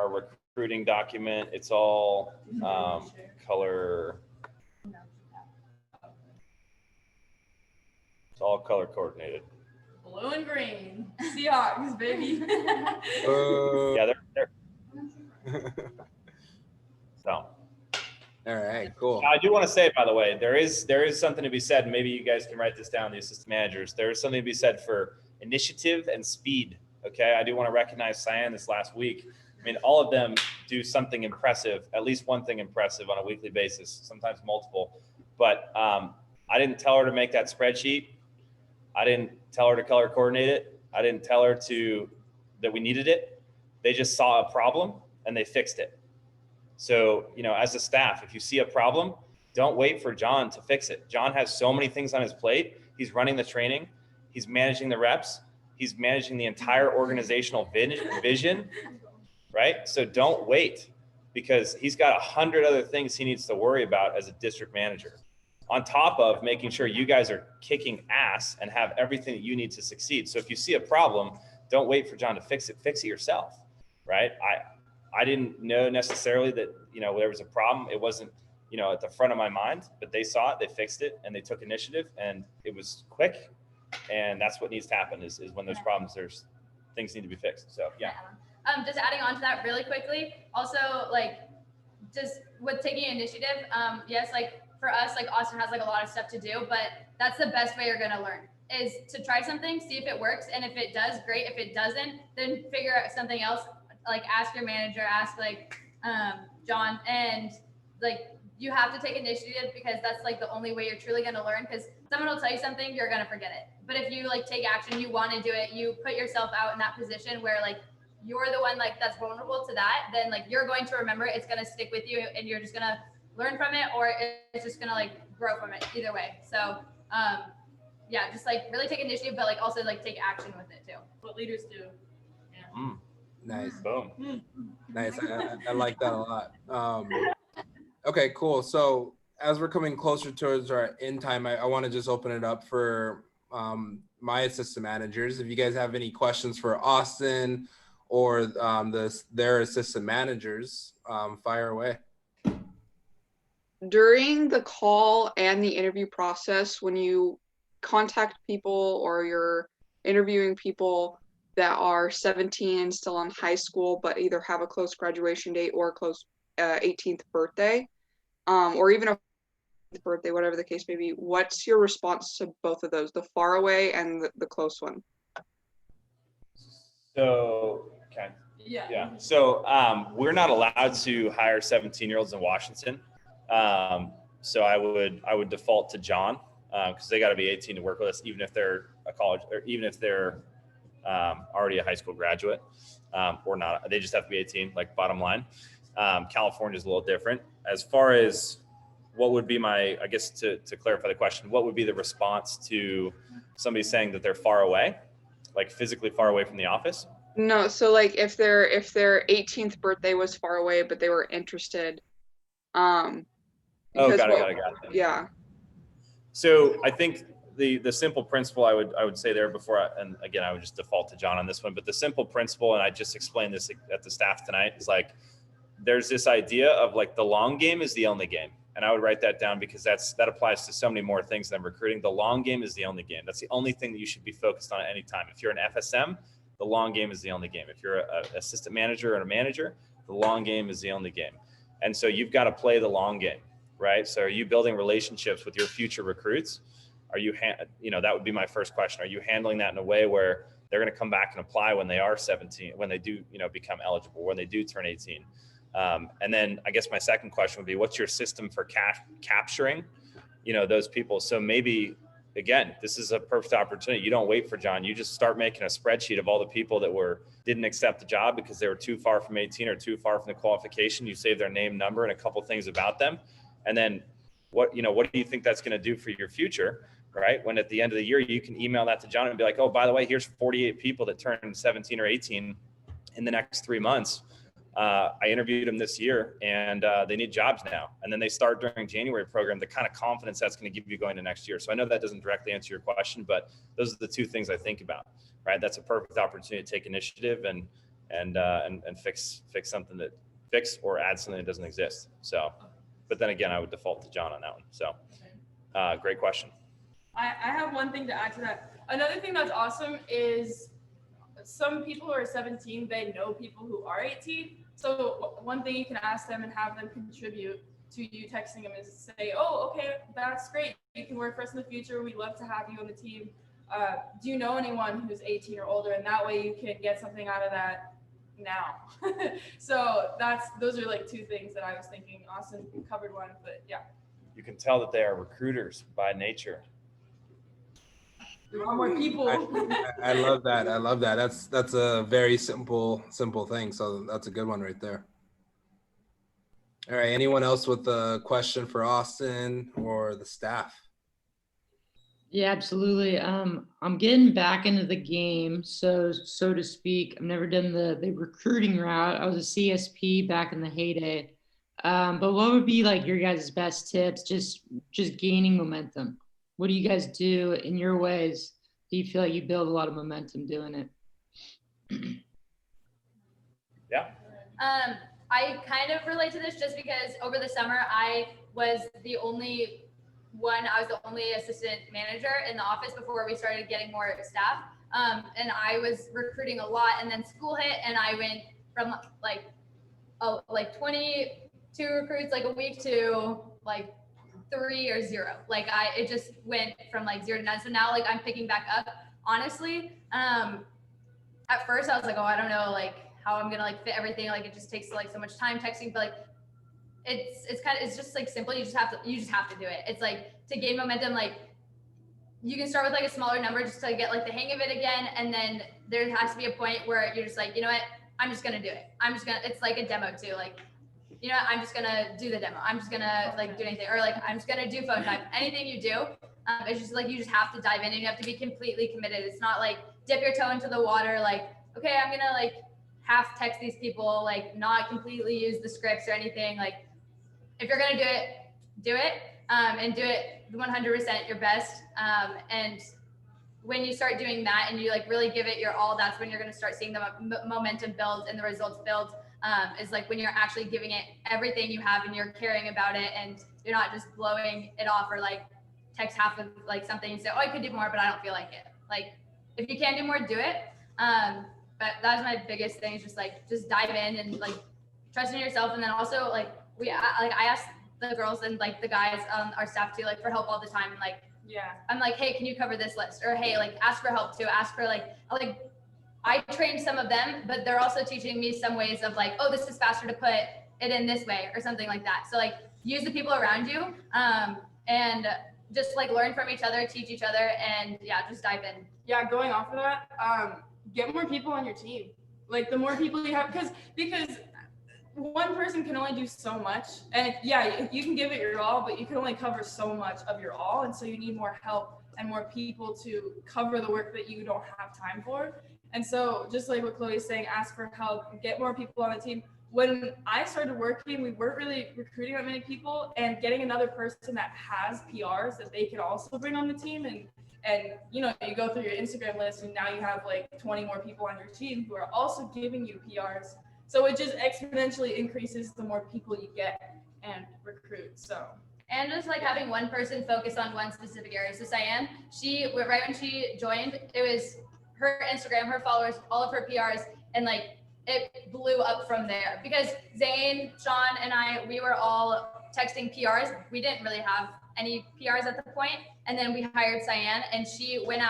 Speaker 6: recruiting document. It's all color. It's all color coordinated.
Speaker 7: Blue and green. Seahawks, baby.
Speaker 6: Yeah, they're so.
Speaker 1: All right, cool.
Speaker 6: I do want to say, by the way, there is something to be said. Maybe you guys can write this down, the assistant managers. There is something to be said for initiative and speed. Okay, I do want to recognize Cyan this last week. I mean, all of them do something impressive, at least one thing impressive on a weekly basis, sometimes multiple. But I didn't tell her to make that spreadsheet. I didn't tell her to color coordinate it. I didn't tell her that we needed it. They just saw a problem and they fixed it. So, as a staff, if you see a problem, don't wait for John to fix it. John has so many things on his plate. He's running the training. He's managing the reps. He's managing the entire organizational vision, right? So don't wait. because he's got 100 other things he needs to worry about as a district manager, on top of making sure you guys are kicking ass and have everything that you need to succeed. So if you see a problem, don't wait for John to fix it yourself, right? I didn't know necessarily that, there was a problem. It wasn't, at the front of my mind, but they saw it, they fixed it, and they took initiative, and it was quick. And that's what needs to happen is when there's problems, there's things need to be fixed. So yeah.
Speaker 8: Just adding on to that really quickly, also like just with taking initiative, yes, like for us, like Austin has like a lot of stuff to do, but that's the best way you're gonna learn is to try something, see if it works, and if it does, great. If it doesn't, then figure out something else. Like ask your manager, ask like John, and like you have to take initiative because that's like the only way you're truly gonna learn. Because someone will tell you something, you're gonna forget it. But if you like take action, you want to do it, you put yourself out in that position where like you're the one like that's vulnerable to that, then like you're going to remember it. It's gonna stick with you, and you're just gonna learn from it, or it's just gonna like grow from it. Either way. So yeah, just like really take initiative, but like also like take action with it too.
Speaker 7: What leaders do. Yeah.
Speaker 1: Nice.
Speaker 6: Boom.
Speaker 1: Nice. I like that a lot. Okay, cool. So as we're coming closer towards our end time, I want to just open it up for my assistant managers. If you guys have any questions for Austin or their assistant managers, fire away.
Speaker 4: During the call and the interview process, when you contact people or you're interviewing people that are 17 and still in high school, but either have a close graduation date or a close 18th birthday, or even a birthday, whatever the case may be, what's your response to both of those, the far away and the close one?
Speaker 6: So, okay.
Speaker 7: Yeah.
Speaker 6: So we're not allowed to hire 17-year-olds in Washington. So I would default to John because they got to be 18 to work with us, even if they're a college or even if they're already a high school graduate or not. They just have to be 18, like bottom line. California is a little different. As far as what would be my, I guess to clarify the question, what would be the response to somebody saying that they're far away, like physically far away from the office?
Speaker 4: No, so like if their 18th birthday was far away, but they were interested.
Speaker 6: Got it.
Speaker 4: Yeah.
Speaker 6: So I think the simple principle I would say there before, and again, I would just default to John on this one, but the simple principle, and I just explained this at the staff tonight, is like, there's this idea of like the long game is the only game. And I would write that down because that applies to so many more things than recruiting. The long game is the only game. That's the only thing that you should be focused on at any time. If you're an FSM, the long game is the only game. If you're an assistant manager or a manager, the long game is the only game. And so you've got to play the long game, right? So are you building relationships with your future recruits? Are you, that would be my first question. Are you handling that in a way where they're going to come back and apply when they are 17, when they do, become eligible, when they do turn 18? And then I guess my second question would be, what's your system for capturing, those people? So maybe, again, this is a perfect opportunity. You don't wait for John. You just start making a spreadsheet of all the people that didn't accept the job because they were too far from 18 or too far from the qualification. You save their name, number, and a couple things about them. And then what do you think that's going to do for your future, right? When at the end of the year, you can email that to John and be like, oh, by the way, here's 48 people that turned 17 or 18 in the next 3 months. I interviewed them this year and they need jobs now. And then they start during January program, the kind of confidence that's going to give you going to next year. So I know that doesn't directly answer your question, but those are the two things I think about, right? That's a perfect opportunity to take initiative and fix something or add something that doesn't exist. So, but then again, I would default to John on that one. So great question.
Speaker 7: I have one thing to add to that. Another thing that's awesome is some people who are 17, they know people who are 18. So one thing you can ask them and have them contribute to you texting them is say, oh, okay, that's great. You can work for us in the future. We'd love to have you on the team. Do you know anyone who's 18 or older? And that way you can get something out of that now. So those are like two things that I was thinking. Austin covered one, but yeah.
Speaker 6: You can tell that they are recruiters by nature.
Speaker 7: We want more people.
Speaker 1: I love that. I love that. That's a very simple thing. So that's a good one right there. All right. Anyone else with a question for Austin or the staff?
Speaker 2: Yeah, absolutely. I'm getting back into the game, so to speak. I've never done the recruiting route. I was a CSP back in the heyday. But what would be like your guys' best tips? Just gaining momentum. What do you guys do in your ways? Do you feel like you build a lot of momentum doing it?
Speaker 6: Yeah.
Speaker 8: I kind of relate to this just because over the summer I was the only assistant manager in the office before we started getting more staff. And I was recruiting a lot, and then school hit, and I went from like 22 recruits like a week to like 3 or 0. Like it just went from like 0 to none. So now like I'm picking back up. Honestly, at first I was like, oh, I don't know like how I'm gonna like fit everything. Like it just takes like so much time texting, but like it's just like simple. You just have to do it. It's like to gain momentum, like you can start with like a smaller number just to get like the hang of it again. And then there has to be a point where you're just like, you know what, I'm just gonna do it. It's like a demo too. Like, you know what, I'm just gonna do the demo. I'm just gonna like do anything, or like I'm just gonna do phone time. Anything you do, it's just like you just have to dive in and you have to be completely committed. It's not like dip your toe into the water, like, okay, I'm gonna like half text these people, like not completely use the scripts or anything. Like if you're gonna do it, and do it 100% your best. And when you start doing that and you like really give it your all, that's when you're gonna start seeing the momentum build and the results build. Is like when you're actually giving it everything you have and you're caring about it and you're not just blowing it off or like text half of like something and say, oh, I could do more, but I don't feel like it. Like if you can do more, do it. But that's my biggest thing is just dive in and like trust in yourself. And then also like I asked the girls and like the guys on our staff too, like for help all the time. And like,
Speaker 7: Yeah.
Speaker 8: I'm like, hey, can you cover this list? Or hey, like ask for help too. Ask for like I trained some of them, but they're also teaching me some ways of like, oh, this is faster to put it in this way or something like that. So like use the people around you, and just like learn from each other, teach each other, and yeah, just dive in.
Speaker 7: Yeah, going off of that, get more people on your team. Like the more people you have, because one person can only do so much, and you can give it your all, but you can only cover so much of your all, and so you need more help and more people to cover the work that you don't have time for. And so just like what Chloe's saying, ask for help, get more people on the team. When I started working, we weren't really recruiting that many people, and getting another person that has PRs that they could also bring on the team, and you know, you go through your Instagram list and now you have like 20 more people on your team who are also giving you PRs. So it just exponentially increases the more people you get and recruit. So.
Speaker 8: And just like having one person focus on one specific area. So Cyan, right when she joined, it was her Instagram, her followers, all of her PRs, and like it blew up from there because Zane, Sean, and we were all texting PRs. We didn't really have any PRs at the point. And then we hired Cyan, and she went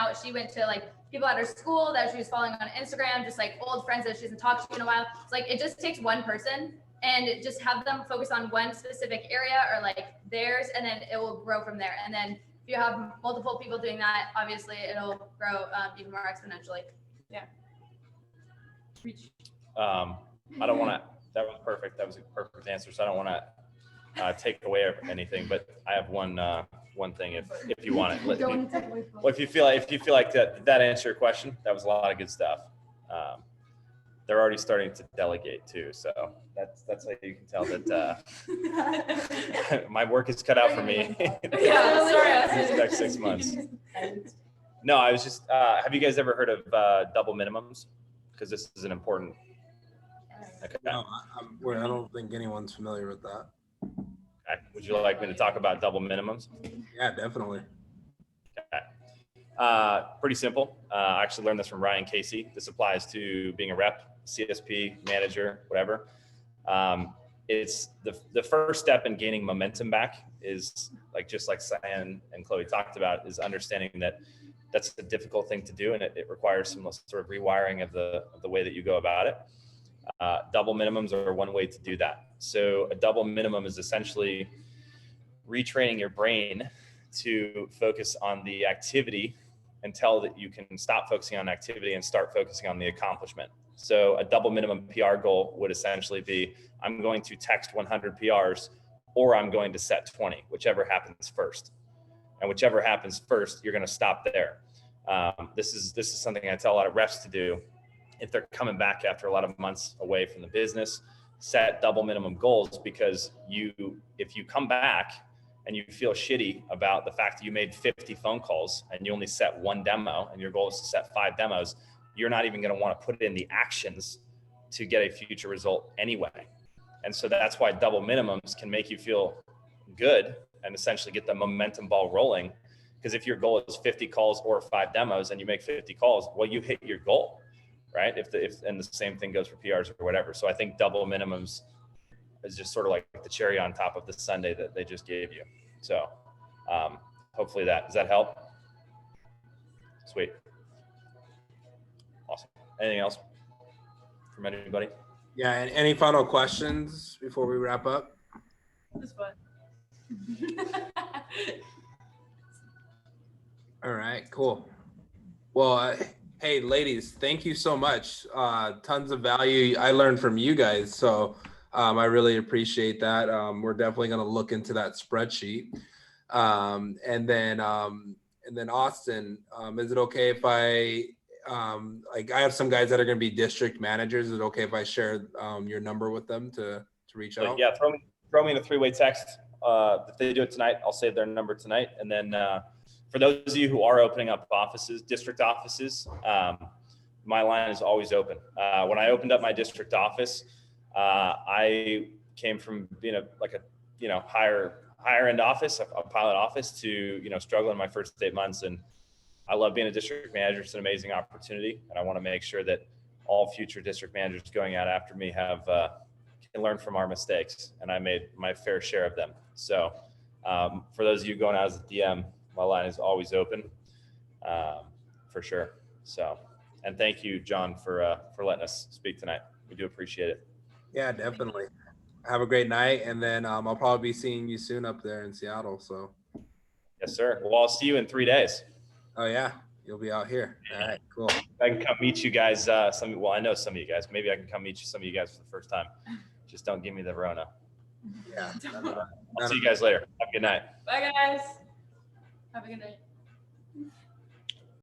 Speaker 8: to like people at her school that she was following on Instagram, just like old friends that she hasn't talked to in a while. It's like, it just takes one person and just have them focus on one specific area or like theirs, and then it will grow from there. And then if you have multiple people doing that, obviously it'll grow even more exponentially.
Speaker 7: Yeah.
Speaker 6: I don't want to, that was perfect. That was a perfect answer. So I don't want to take away anything, but I have one thing if you want it. Well, if you feel like that answered your question, that was a lot of good stuff. They're already starting to delegate too, so that's how you can tell that my work is cut out for me.
Speaker 7: Yeah, sorry.
Speaker 6: These next 6 months. No, I was just. Have you guys ever heard of double minimums? Because this is an important. Okay.
Speaker 1: No, I don't think anyone's familiar with that.
Speaker 6: Okay. Would you like me to talk about double minimums?
Speaker 1: Yeah, definitely.
Speaker 6: Okay. Pretty simple. I actually learned this from Ryan Casey. This applies to being a rep, CSP, manager, whatever. It's the first step in gaining momentum back is just like Cyan and Chloe talked about, is understanding that that's a difficult thing to do, and it requires some sort of rewiring of the way that you go about it. Double minimums are one way to do that. So a double minimum is essentially retraining your brain to focus on the activity until that you can stop focusing on activity and start focusing on the accomplishment. So a double minimum PR goal would essentially be, I'm going to text 100 PRs, or I'm going to set 20, whichever happens first. and whichever happens first, you're going to stop there. This is something I tell a lot of reps to do if they're coming back after a lot of months away from the business. Set double minimum goals, because if you come back and you feel shitty about the fact that you made 50 phone calls and you only set one demo and your goal is to set 5 demos, you're not even going to want to put in the actions to get a future result anyway. And so that's why double minimums can make you feel good and essentially get the momentum ball rolling. Because if your goal is 50 calls or 5 demos and you make 50 calls, well, you hit your goal, right? And the same thing goes for PRs or whatever. So I think double minimums is just sort of like the cherry on top of the sundae that they just gave you. So hopefully does that help? Sweet. Awesome. Anything else from anybody?
Speaker 1: Yeah. And any final questions before we wrap up?
Speaker 7: This fun.
Speaker 1: All right, cool. Well, hey, ladies, thank you so much. Tons of value I learned from you guys. So I really appreciate that. We're definitely going to look into that spreadsheet. And then Austin, is it okay if I have some guys that are going to be district managers. Is it okay if I share your number with them to reach out?
Speaker 6: Yeah, throw me in a 3-way text. If they do it tonight, I'll save their number tonight. And then for those of you who are opening up offices, district offices, my line is always open. When I opened up my district office, I came from being a higher end office, a pilot office, to struggling my first 8 months. And I love being a district manager. It's an amazing opportunity, and I want to make sure that all future district managers going out after me can learn from our mistakes, and I made my fair share of them. So for those of you going out as a DM, my line is always open, for sure. So, and thank you, John, for letting us speak tonight. We do appreciate it.
Speaker 1: Yeah, definitely. Have a great night, and then I'll probably be seeing you soon up there in Seattle. So.
Speaker 6: Yes, sir. Well, I'll see you in 3 days.
Speaker 1: Oh yeah, you'll be out here. All right, cool.
Speaker 6: I can come meet you guys. I know some of you guys. Maybe I can come meet some of you guys for the first time. Just don't give me the Rona.
Speaker 1: Yeah.
Speaker 6: I'll see you guys later. Have a good night.
Speaker 7: Bye, guys. Have a good night.